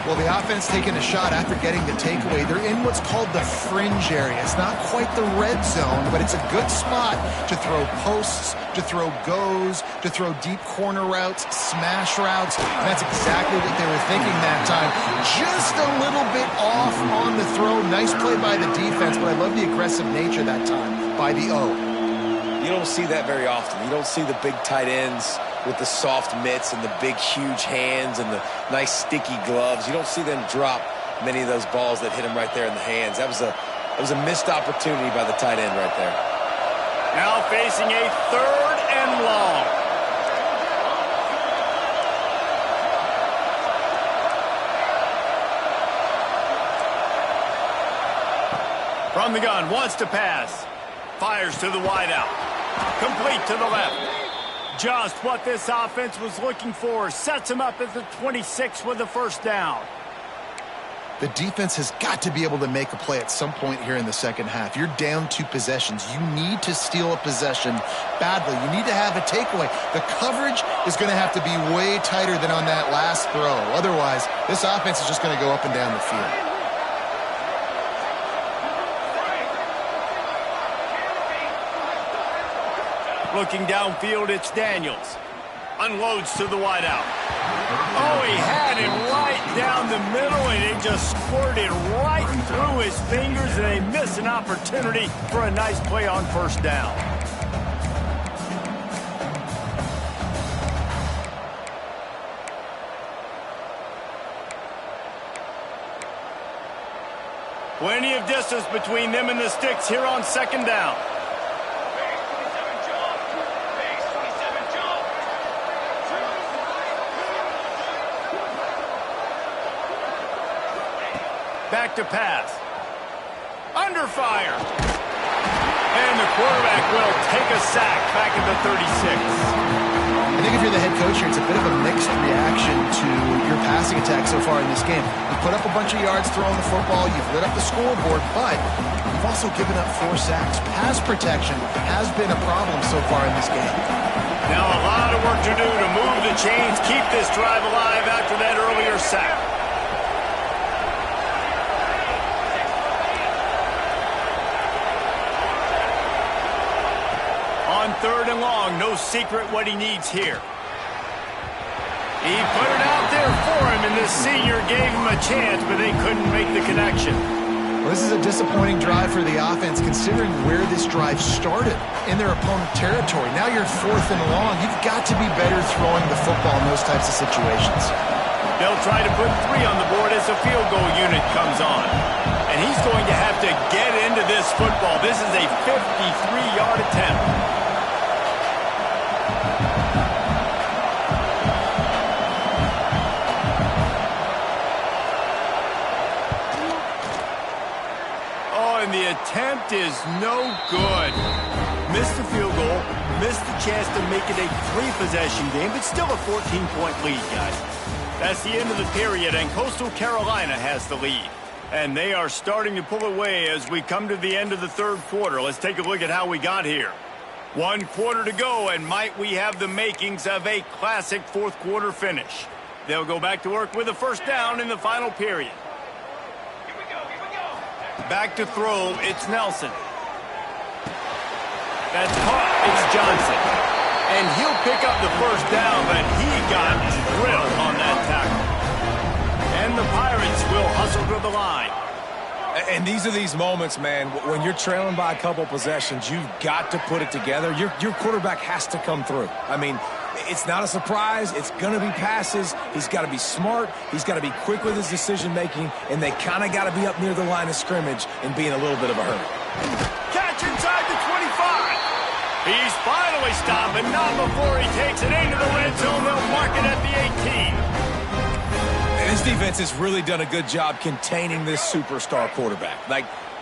B: Well, the offense taking a shot after getting the takeaway. They're in what's called the fringe area. It's not quite the red zone, but it's a good spot to throw posts, to throw goes, to throw deep corner routes, smash routes. And that's exactly what they were thinking that time. Just a little bit off on the throw. Nice play by the defense, but I love the aggressive nature that time by the O.
C: You don't see that very often. You don't see the big tight ends with the soft mitts and the big, huge hands and the nice, sticky gloves. You don't see them drop many of those balls that hit them right there in the hands. That was a missed opportunity by the tight end right there.
A: Now facing a 3rd and long. From the gun, wants to pass. Fires to the wideout. Complete to the left. Just what this offense was looking for. Sets him up at the 26 with the first down.
B: The defense has got to be able to make a play at some point here in the second half. You're down 2 possessions. You need to steal a possession badly. You need to have a takeaway. The coverage is going to have to be way tighter than on that last throw. Otherwise, this offense is just going to go up and down the field.
A: Looking downfield, it's Daniels. Unloads to the wideout. Oh, he had it right down the middle, and it just squirted right through his fingers, and they miss an opportunity for a nice play on first down. Plenty of distance between them and the sticks here on second down. Back to pass. Under fire. And the quarterback will take a sack back at the 36.
B: I think if you're the head coach here, it's a bit of a mixed reaction to your passing attack so far in this game. You've put up a bunch of yards throwing the football. You've lit up the scoreboard, but you've also given up 4 sacks. Pass protection has been a problem so far in this game.
A: Now a lot of work to do to move the chains, keep this drive alive after that earlier sack. On 3rd and long, no secret what he needs here. He put it out there for him, and the senior gave him a chance, but they couldn't make the connection.
B: Well, this is a disappointing drive for the offense, considering where this drive started in their opponent territory. Now you're 4th and long. You've got to be better throwing the football in those types of situations.
A: They'll try to put 3 on the board as the field goal unit comes on. And he's going to have to get into this football. This is a 53-yard attempt. The attempt is no good. Missed the field goal, missed the chance to make it a 3-possession game, but still a 14-point lead, guys. That's the end of the period, and Coastal Carolina has the lead. And they are starting to pull away as we come to the end of the third quarter. Let's take a look at how we got here. 1 quarter to go, and might we have the makings of a classic fourth quarter finish. They'll go back to work with a first down in the final period. Here we go. Back to throw, it's Nelson. That's caught, it's Johnson. And he'll pick up the first down, but he got drilled on that tackle. And the Pirates will hustle to the line.
C: And these are these moments, man, when you're trailing by a couple possessions, you've got to put it together. Your quarterback has to come through. I mean, it's not a surprise. It's going to be passes. He's got to be smart. He's got to be quick with his decision-making, and they kind of got to be up near the line of scrimmage and be in a little bit of a hurry.
A: Catch inside the 25. He's finally stopped, but not before he takes it into the red zone. They'll mark it at the 18.
C: And this defense has really done a good job containing this superstar quarterback.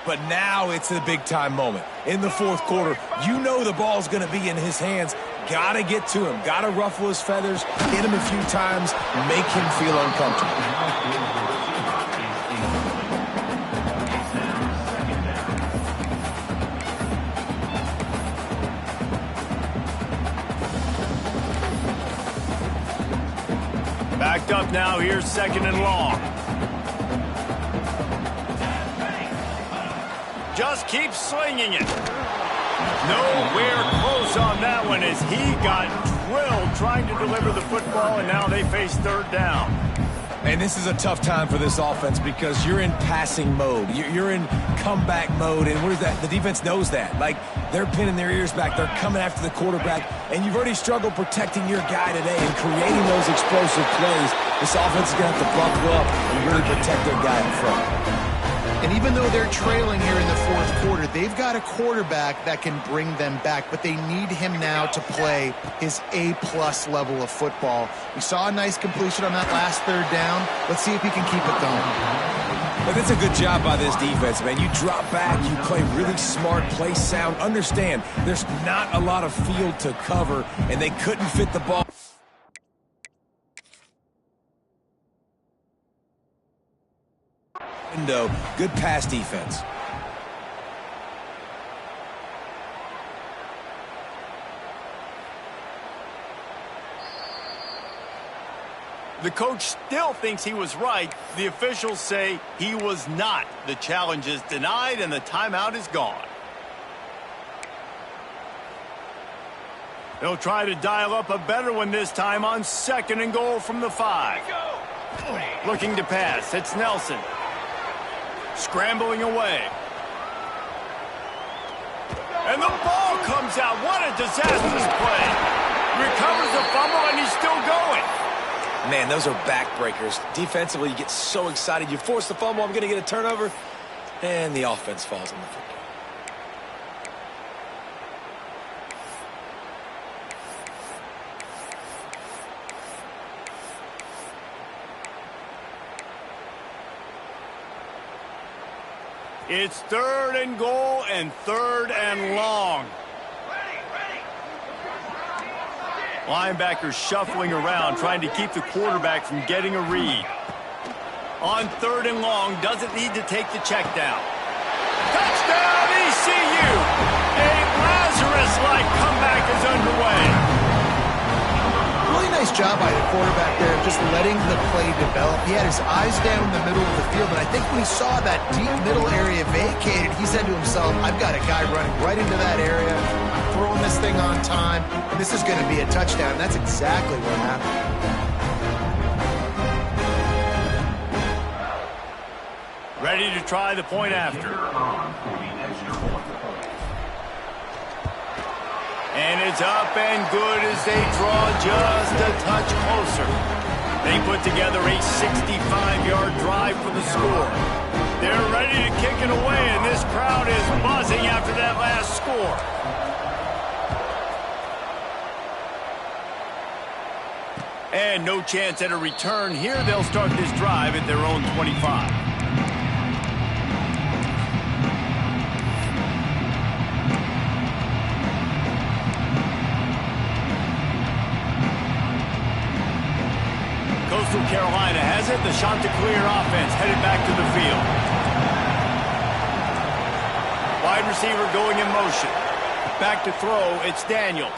C: But now it's a big-time moment. In the fourth quarter, you know the ball's going to be in his hands. Got to get to him. Got to ruffle his feathers, hit him a few times, make him feel uncomfortable.
A: Backed up now, here's second and long. Just keeps slinging it. Nowhere close on that one as he got drilled trying to deliver the football, and now they face third down.
C: And this is a tough time for this offense because you're in passing mode. You're in comeback mode, and what is that? The defense knows that. They're pinning their ears back. They're coming after the quarterback, and you've already struggled protecting your guy today and creating those explosive plays. This offense is going to have to buckle up and really protect their guy in front.
B: And even though they're trailing here in the fourth quarter, they've got a quarterback that can bring them back, but they need him now to play his A-plus level of football. We saw a nice completion on that last third down. Let's see if he can keep it going.
C: But it's a good job by this defense, man. You drop back, you play really smart, play sound. Understand, there's not a lot of field to cover, and they couldn't fit the ball. Window, good pass defense.
A: The coach still thinks he was right. The officials say he was not. The challenge is denied and the timeout is gone. They'll try to dial up a better one this time on second and goal from the 5. Looking to pass, it's Nelson. Scrambling away. And the ball comes out. What a disastrous play. Recovers the fumble, and he's still going.
C: Man, those are backbreakers. Defensively, you get so excited. You force the fumble, I'm going to get a turnover, and the offense falls on the football.
A: It's third and goal and third and long. Linebackers shuffling around, trying to keep the quarterback from getting a read. On third and long, doesn't need to take the check down. Touchdown, ECU! A Lazarus-like comeback is underway.
B: Really nice job by the quarterback there of just letting the play develop. He had his eyes down in the middle of the field, and I think when he saw that deep middle area vacated, he said to himself, I've got a guy running right into that area. I'm throwing this thing on time, and this is going to be a touchdown. That's exactly what happened.
A: Ready to try the point after. And it's up and good as they draw just a touch closer. They put together a 65-yard drive for the score. They're ready to kick it away, and this crowd is buzzing after that last score. And no chance at a return here. They'll start this drive at their own 25. has it, the Chanticleer offense headed back to the field. Wide receiver going in motion. Back to throw, it's Daniels.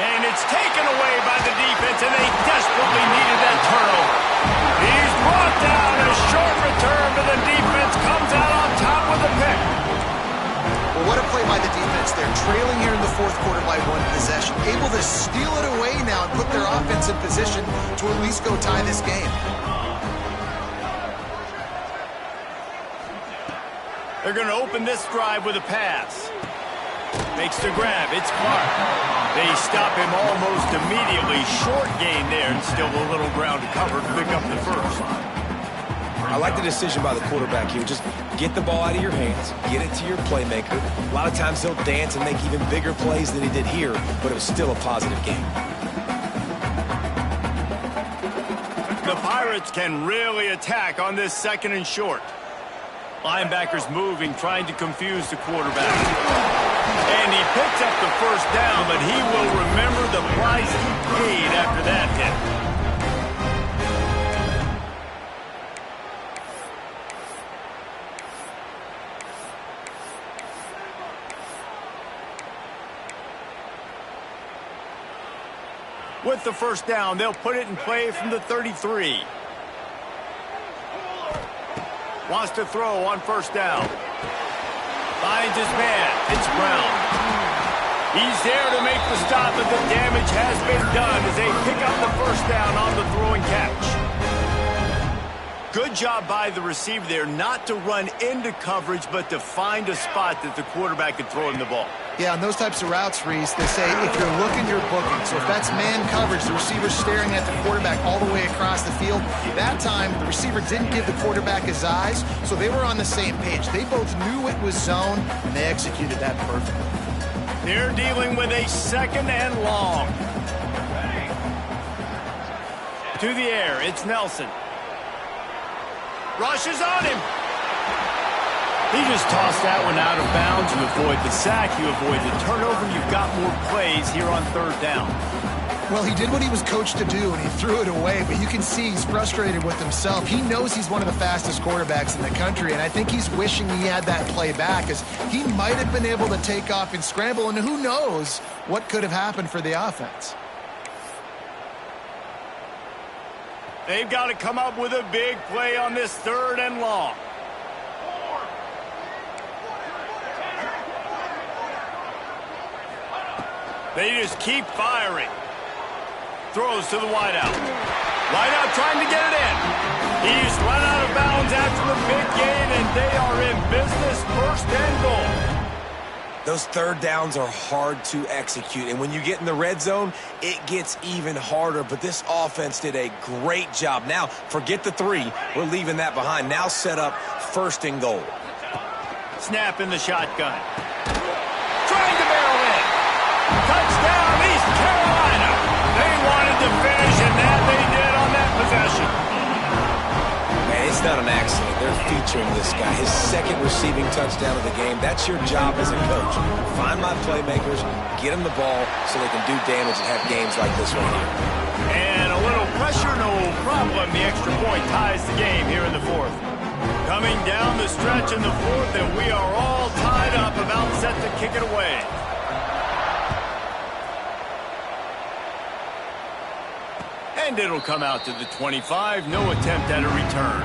A: And it's taken away by the defense, and they desperately needed that turnover. He's brought down, a short return, but the defense comes out on top with a pick.
B: Well, what a play by the defense. They're trailing here in the fourth quarter by 1 possession, able to steal it away now and put their offense in position to at least go tie this game.
A: They're going to open this drive with a pass. Makes the grab. It's Clark. They stop him almost immediately. Short gain there, and still a little ground to cover to pick up the first.
C: I like the decision by the quarterback here. Just get the ball out of your hands, get it to your playmaker. A lot of times he'll dance and make even bigger plays than he did here, but it was still a positive game.
A: The Pirates can really attack on this 2nd and short. Linebackers moving, trying to confuse the quarterback. And he picks up the first down, but he will remember the price he paid after that hit. With the first down, they'll put it in play from the 33. Wants to throw on first down. Finds his man. It's Brown. He's there to make the stop, but the damage has been done as they pick up the first down on the throw and catch. Good job by the receiver there not to run into coverage, but to find a spot that the quarterback can throw him the ball.
B: Yeah, on those types of routes, Reese, they say if you're looking, you're booking. So if that's man coverage, the receiver's staring at the quarterback all the way across the field. That time, the receiver didn't give the quarterback his eyes, so they were on the same page. They both knew it was zone, and they executed that perfectly.
A: They're dealing with a 2nd and long. To the air, it's Nelson. Rushes on him. He just tossed that one out of bounds. You avoid the sack, you avoid the turnover. You've got more plays here on 3rd down.
B: Well, he did what he was coached to do, and he threw it away, but you can see he's frustrated with himself. He knows he's one of the fastest quarterbacks in the country, and I think he's wishing he had that play back, as he might have been able to take off and scramble, and who knows what could have happened for the offense.
A: They've got to come up with a big play on this 3rd and long. They just keep firing. Throws to the wideout. Wideout trying to get it in. He's run out of bounds after the big gain, and they are in business. 1st and goal.
C: Those 3rd downs are hard to execute, and when you get in the red zone, it gets even harder, but this offense did a great job. Now, forget the 3. We're leaving that behind. Now set up 1st and goal.
A: Snap in the shotgun. Trying to barrel in. Touchdown, East Carolina. They wanted to finish, and that they did on that possession.
C: Man, it's not an accident. They're featuring this guy. His 2nd receiving touchdown of the game. That's your job as a coach. Find my playmakers, get them the ball so they can do damage and have games like this one here.
A: And a little pressure, no problem. The extra point ties the game here in the 4th. Coming down the stretch in the 4th, and we are all tied up, about set to kick it away. And it'll come out to the 25. No attempt at a return.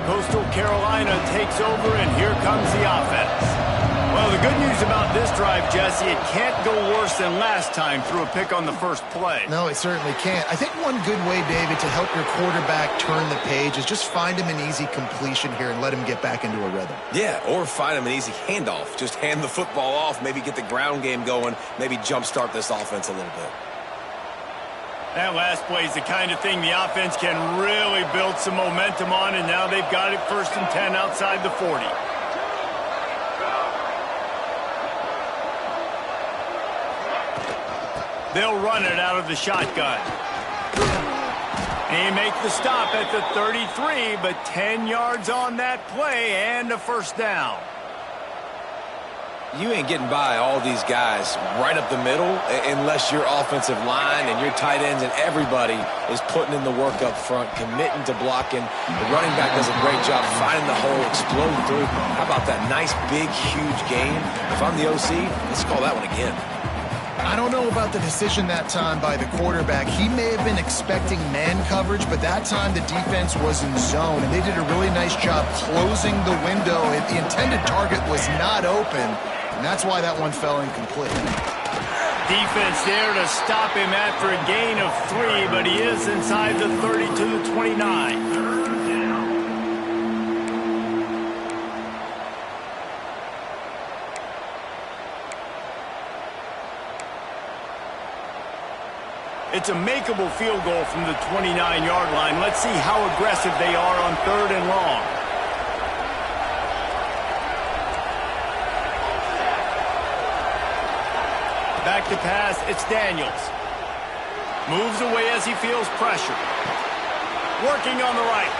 A: Coastal Carolina takes over, and here comes the offense. Well, the good news about this drive, Jesse, it can't go worse than last time through a pick on the first play.
B: No, it certainly can't. I think one good way, David, to help your quarterback turn the page is just find him an easy completion here and let him get back into a rhythm.
C: Yeah, or find him an easy handoff. Just hand the football off, maybe get the ground game going, maybe jumpstart this offense a little bit.
A: That last play is the kind of thing the offense can really build some momentum on, and now they've got it 1st and 10 outside the 40. They'll run it out of the shotgun. He makes the stop at the 33, but 10 yards on that play and a first down.
C: You ain't getting by all these guys right up the middle unless your offensive line and your tight ends and everybody is putting in the work up front, committing to blocking. The running back does a great job finding the hole, exploding through. How about that nice, big, huge game? If I'm the OC, let's call that one again.
B: I don't know about the decision that time by the quarterback. He may have been expecting man coverage, but that time the defense was in zone, and they did a really nice job closing the window. The intended target was not open, and that's why that one fell incomplete.
A: Defense there to stop him after a gain of 3, but he is inside the 30 to the 29. It's a makeable field goal from the 29-yard line. Let's see how aggressive they are on 3rd and long. Back to pass, it's Daniels. Moves away as he feels pressure. Working on the right.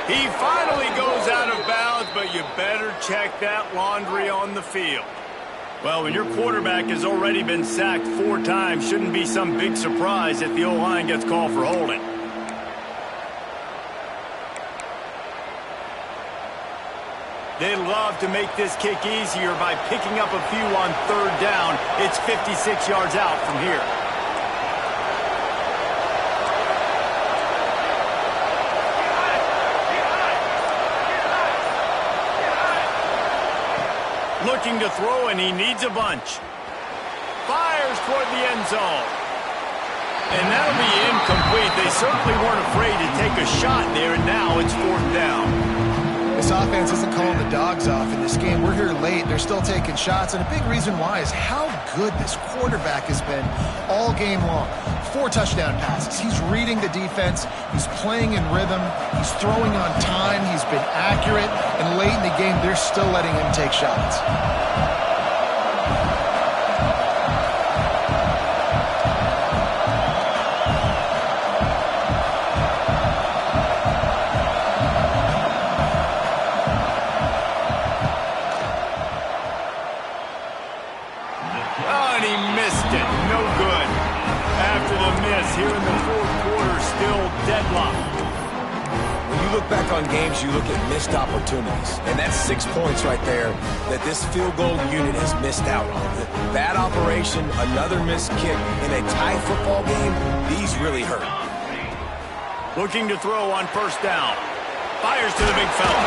A: He finally goes out of bounds, but you better check that laundry on the field. Well, when your quarterback has already been sacked 4 times, shouldn't be some big surprise if the O-line gets called for holding. They'd love to make this kick easier by picking up a few on 3rd down. It's 56 yards out from here. Looking to throw, and he needs a bunch. Fires toward the end zone. And that'll be incomplete. They certainly weren't afraid to take a shot there, and now it's 4th down.
B: This offense isn't calling the dogs off in this game. We're here late. They're still taking shots, and a big reason why is how good this quarterback has been all game long. 4 touchdown passes. He's reading the defense. He's playing in rhythm. He's throwing on time. He's been accurate. And late in the game, they're still letting him take shots.
A: Here in the 4th quarter, still deadlocked.
C: When you look back on games, you look at missed opportunities. And that's 6 points right there that this field goal unit has missed out on. Bad operation, another missed kick in a tie football game, these really hurt.
A: Looking to throw on 1st down. Fires to the big fella.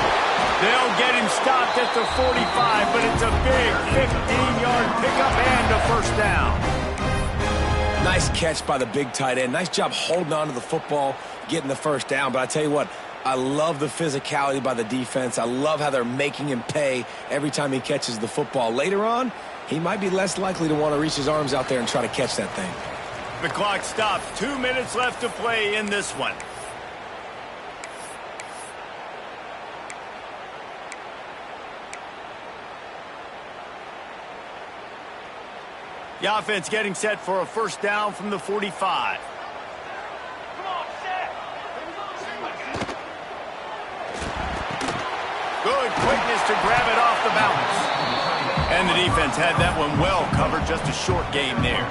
A: They'll get him stopped at the 45, but it's a big 15-yard pickup and a 1st down.
C: Nice catch by the big tight end. Nice job holding on to the football, getting the 1st down. But I tell you what, I love the physicality by the defense. I love how they're making him pay every time he catches the football. Later on, he might be less likely to want to reach his arms out there and try to catch that thing.
A: The clock stops. 2 minutes left to play in this one. The offense getting set for a 1st down from the 45. Good quickness to grab it off the bounce. And the defense had that one well covered. Just a short game there.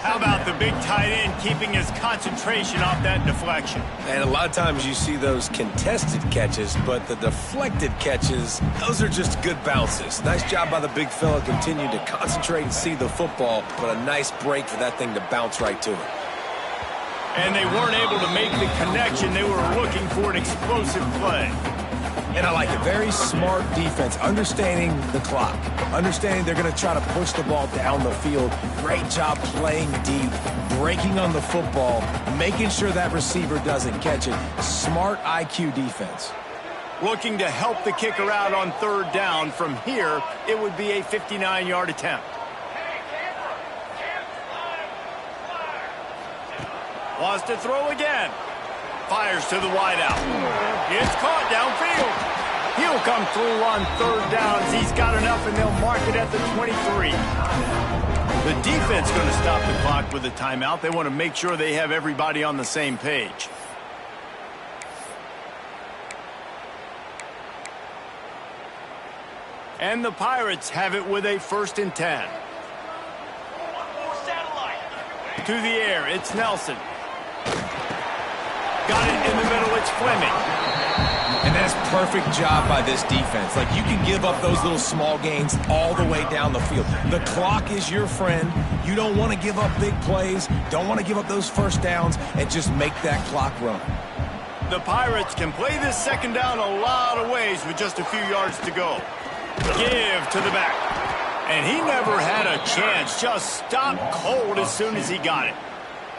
A: How about the big tight end keeping his concentration off that deflection?
C: And a lot of times you see those contested catches, but the deflected catches, those are just good bounces. Nice job by the big fella, continuing to concentrate and see the football, but a nice break for that thing to bounce right to it.
A: And they weren't able to make the connection. They were looking for an explosive play.
C: And I like it. Very smart defense, understanding the clock, understanding they're going to try to push the ball down the field. Great job playing deep, breaking on the football, making sure that receiver doesn't catch it. Smart IQ defense.
A: Looking to help the kicker out on 3rd down. From here, it would be a 59-yard attempt. Wants to throw again. Fires to the wideout. It's caught downfield. He'll come through on third downs. He's got enough, and they'll mark it at the 23. The defense going to stop the clock with a timeout. They want to make sure they have everybody on the same page. And the Pirates have it with a 1st and 10. To the air, it's Nelson. Got it in the middle, it's Fleming.
C: And that's perfect job by this defense. Like, you can give up those little small gains all the way down the field. The clock is your friend. You don't want to give up big plays. Don't want to give up those first downs and just make that clock run.
A: The Pirates can play this 2nd down a lot of ways with just a few yards to go. Give to the back. And he never had a chance. Just stopped cold as soon as he got it.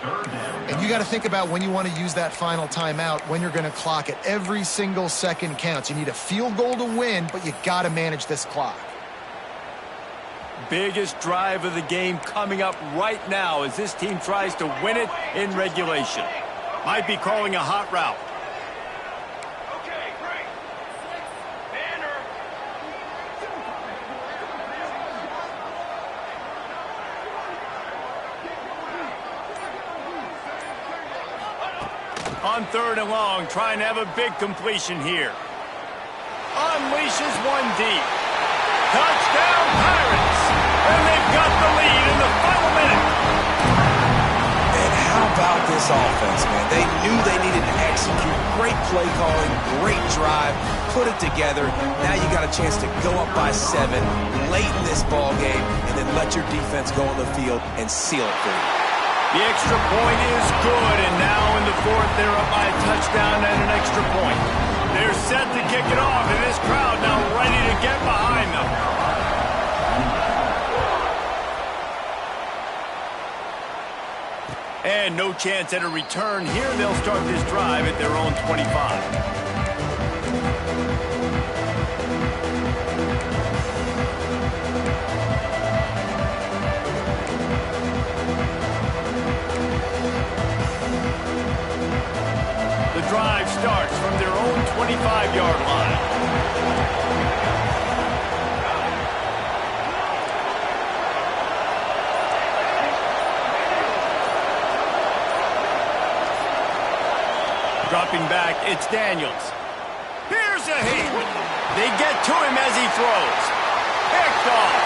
B: And you got to think about when you want to use that final timeout, when you're going to clock it. Every single second counts. You need a field goal to win, but you got to manage this clock.
A: Biggest drive of the game coming up right now as this team tries to win it in regulation. Might be calling a hot route. On 3rd and long, trying to have a big completion here. Unleashes one deep. Touchdown Pirates! And they've got the lead in the final minute.
C: And how about this offense, man? They knew they needed to execute. Great play calling, great drive, put it together. Now you got a chance to go up by 7 late in this ball game and then let your defense go on the field and seal it for you.
A: The extra point is good, and now in the 4th, they're up by a touchdown and an extra point. They're set to kick it off, and this crowd now ready to get behind them. And no chance at a return here. They'll start this drive at their own 25. Drive starts from their own 25-yard line. Dropping back, it's Daniels. Here's a hit. They get to him as he throws. Picked off.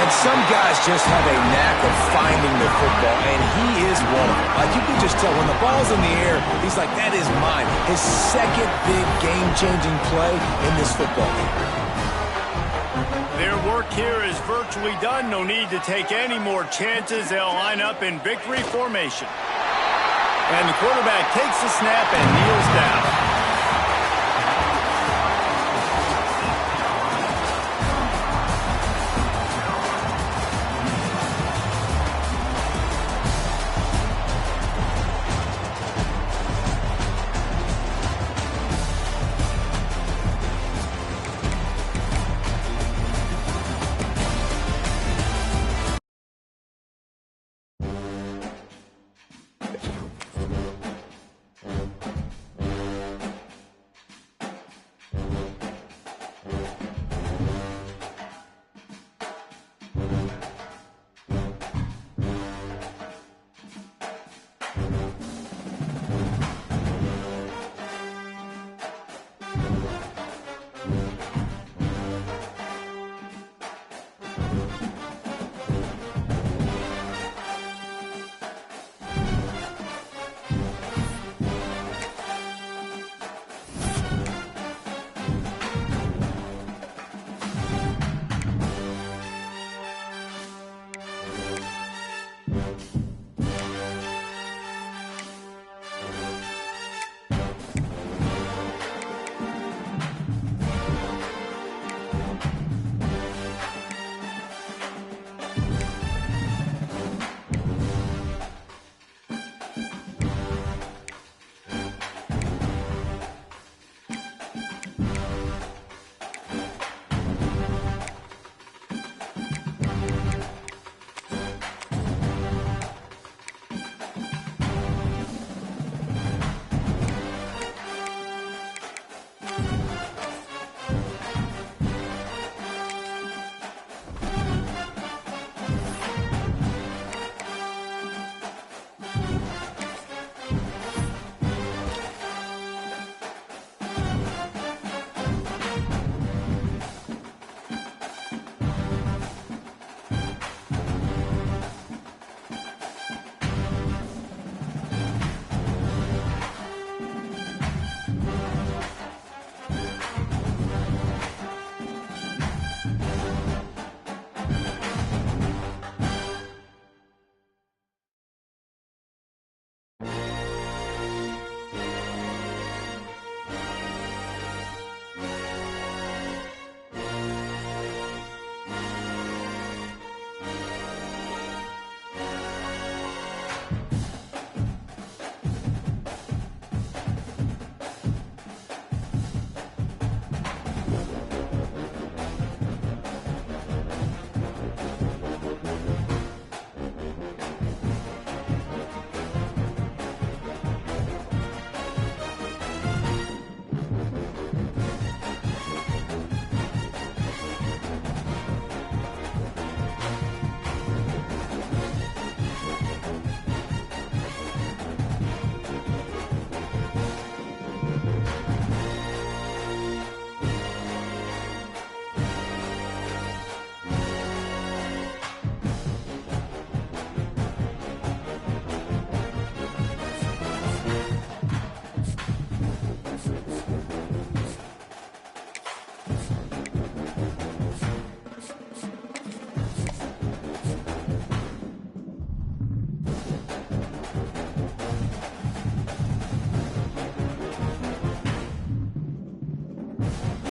C: And some guys just have a knack of finding the football, and he is one of them. Like, you can just tell when the ball's in the air, he's like, that is mine. His 2nd big game-changing play in this football game.
A: Their work here is virtually done. No need to take any more chances. They'll line up in victory formation. And the quarterback takes the snap and kneels down.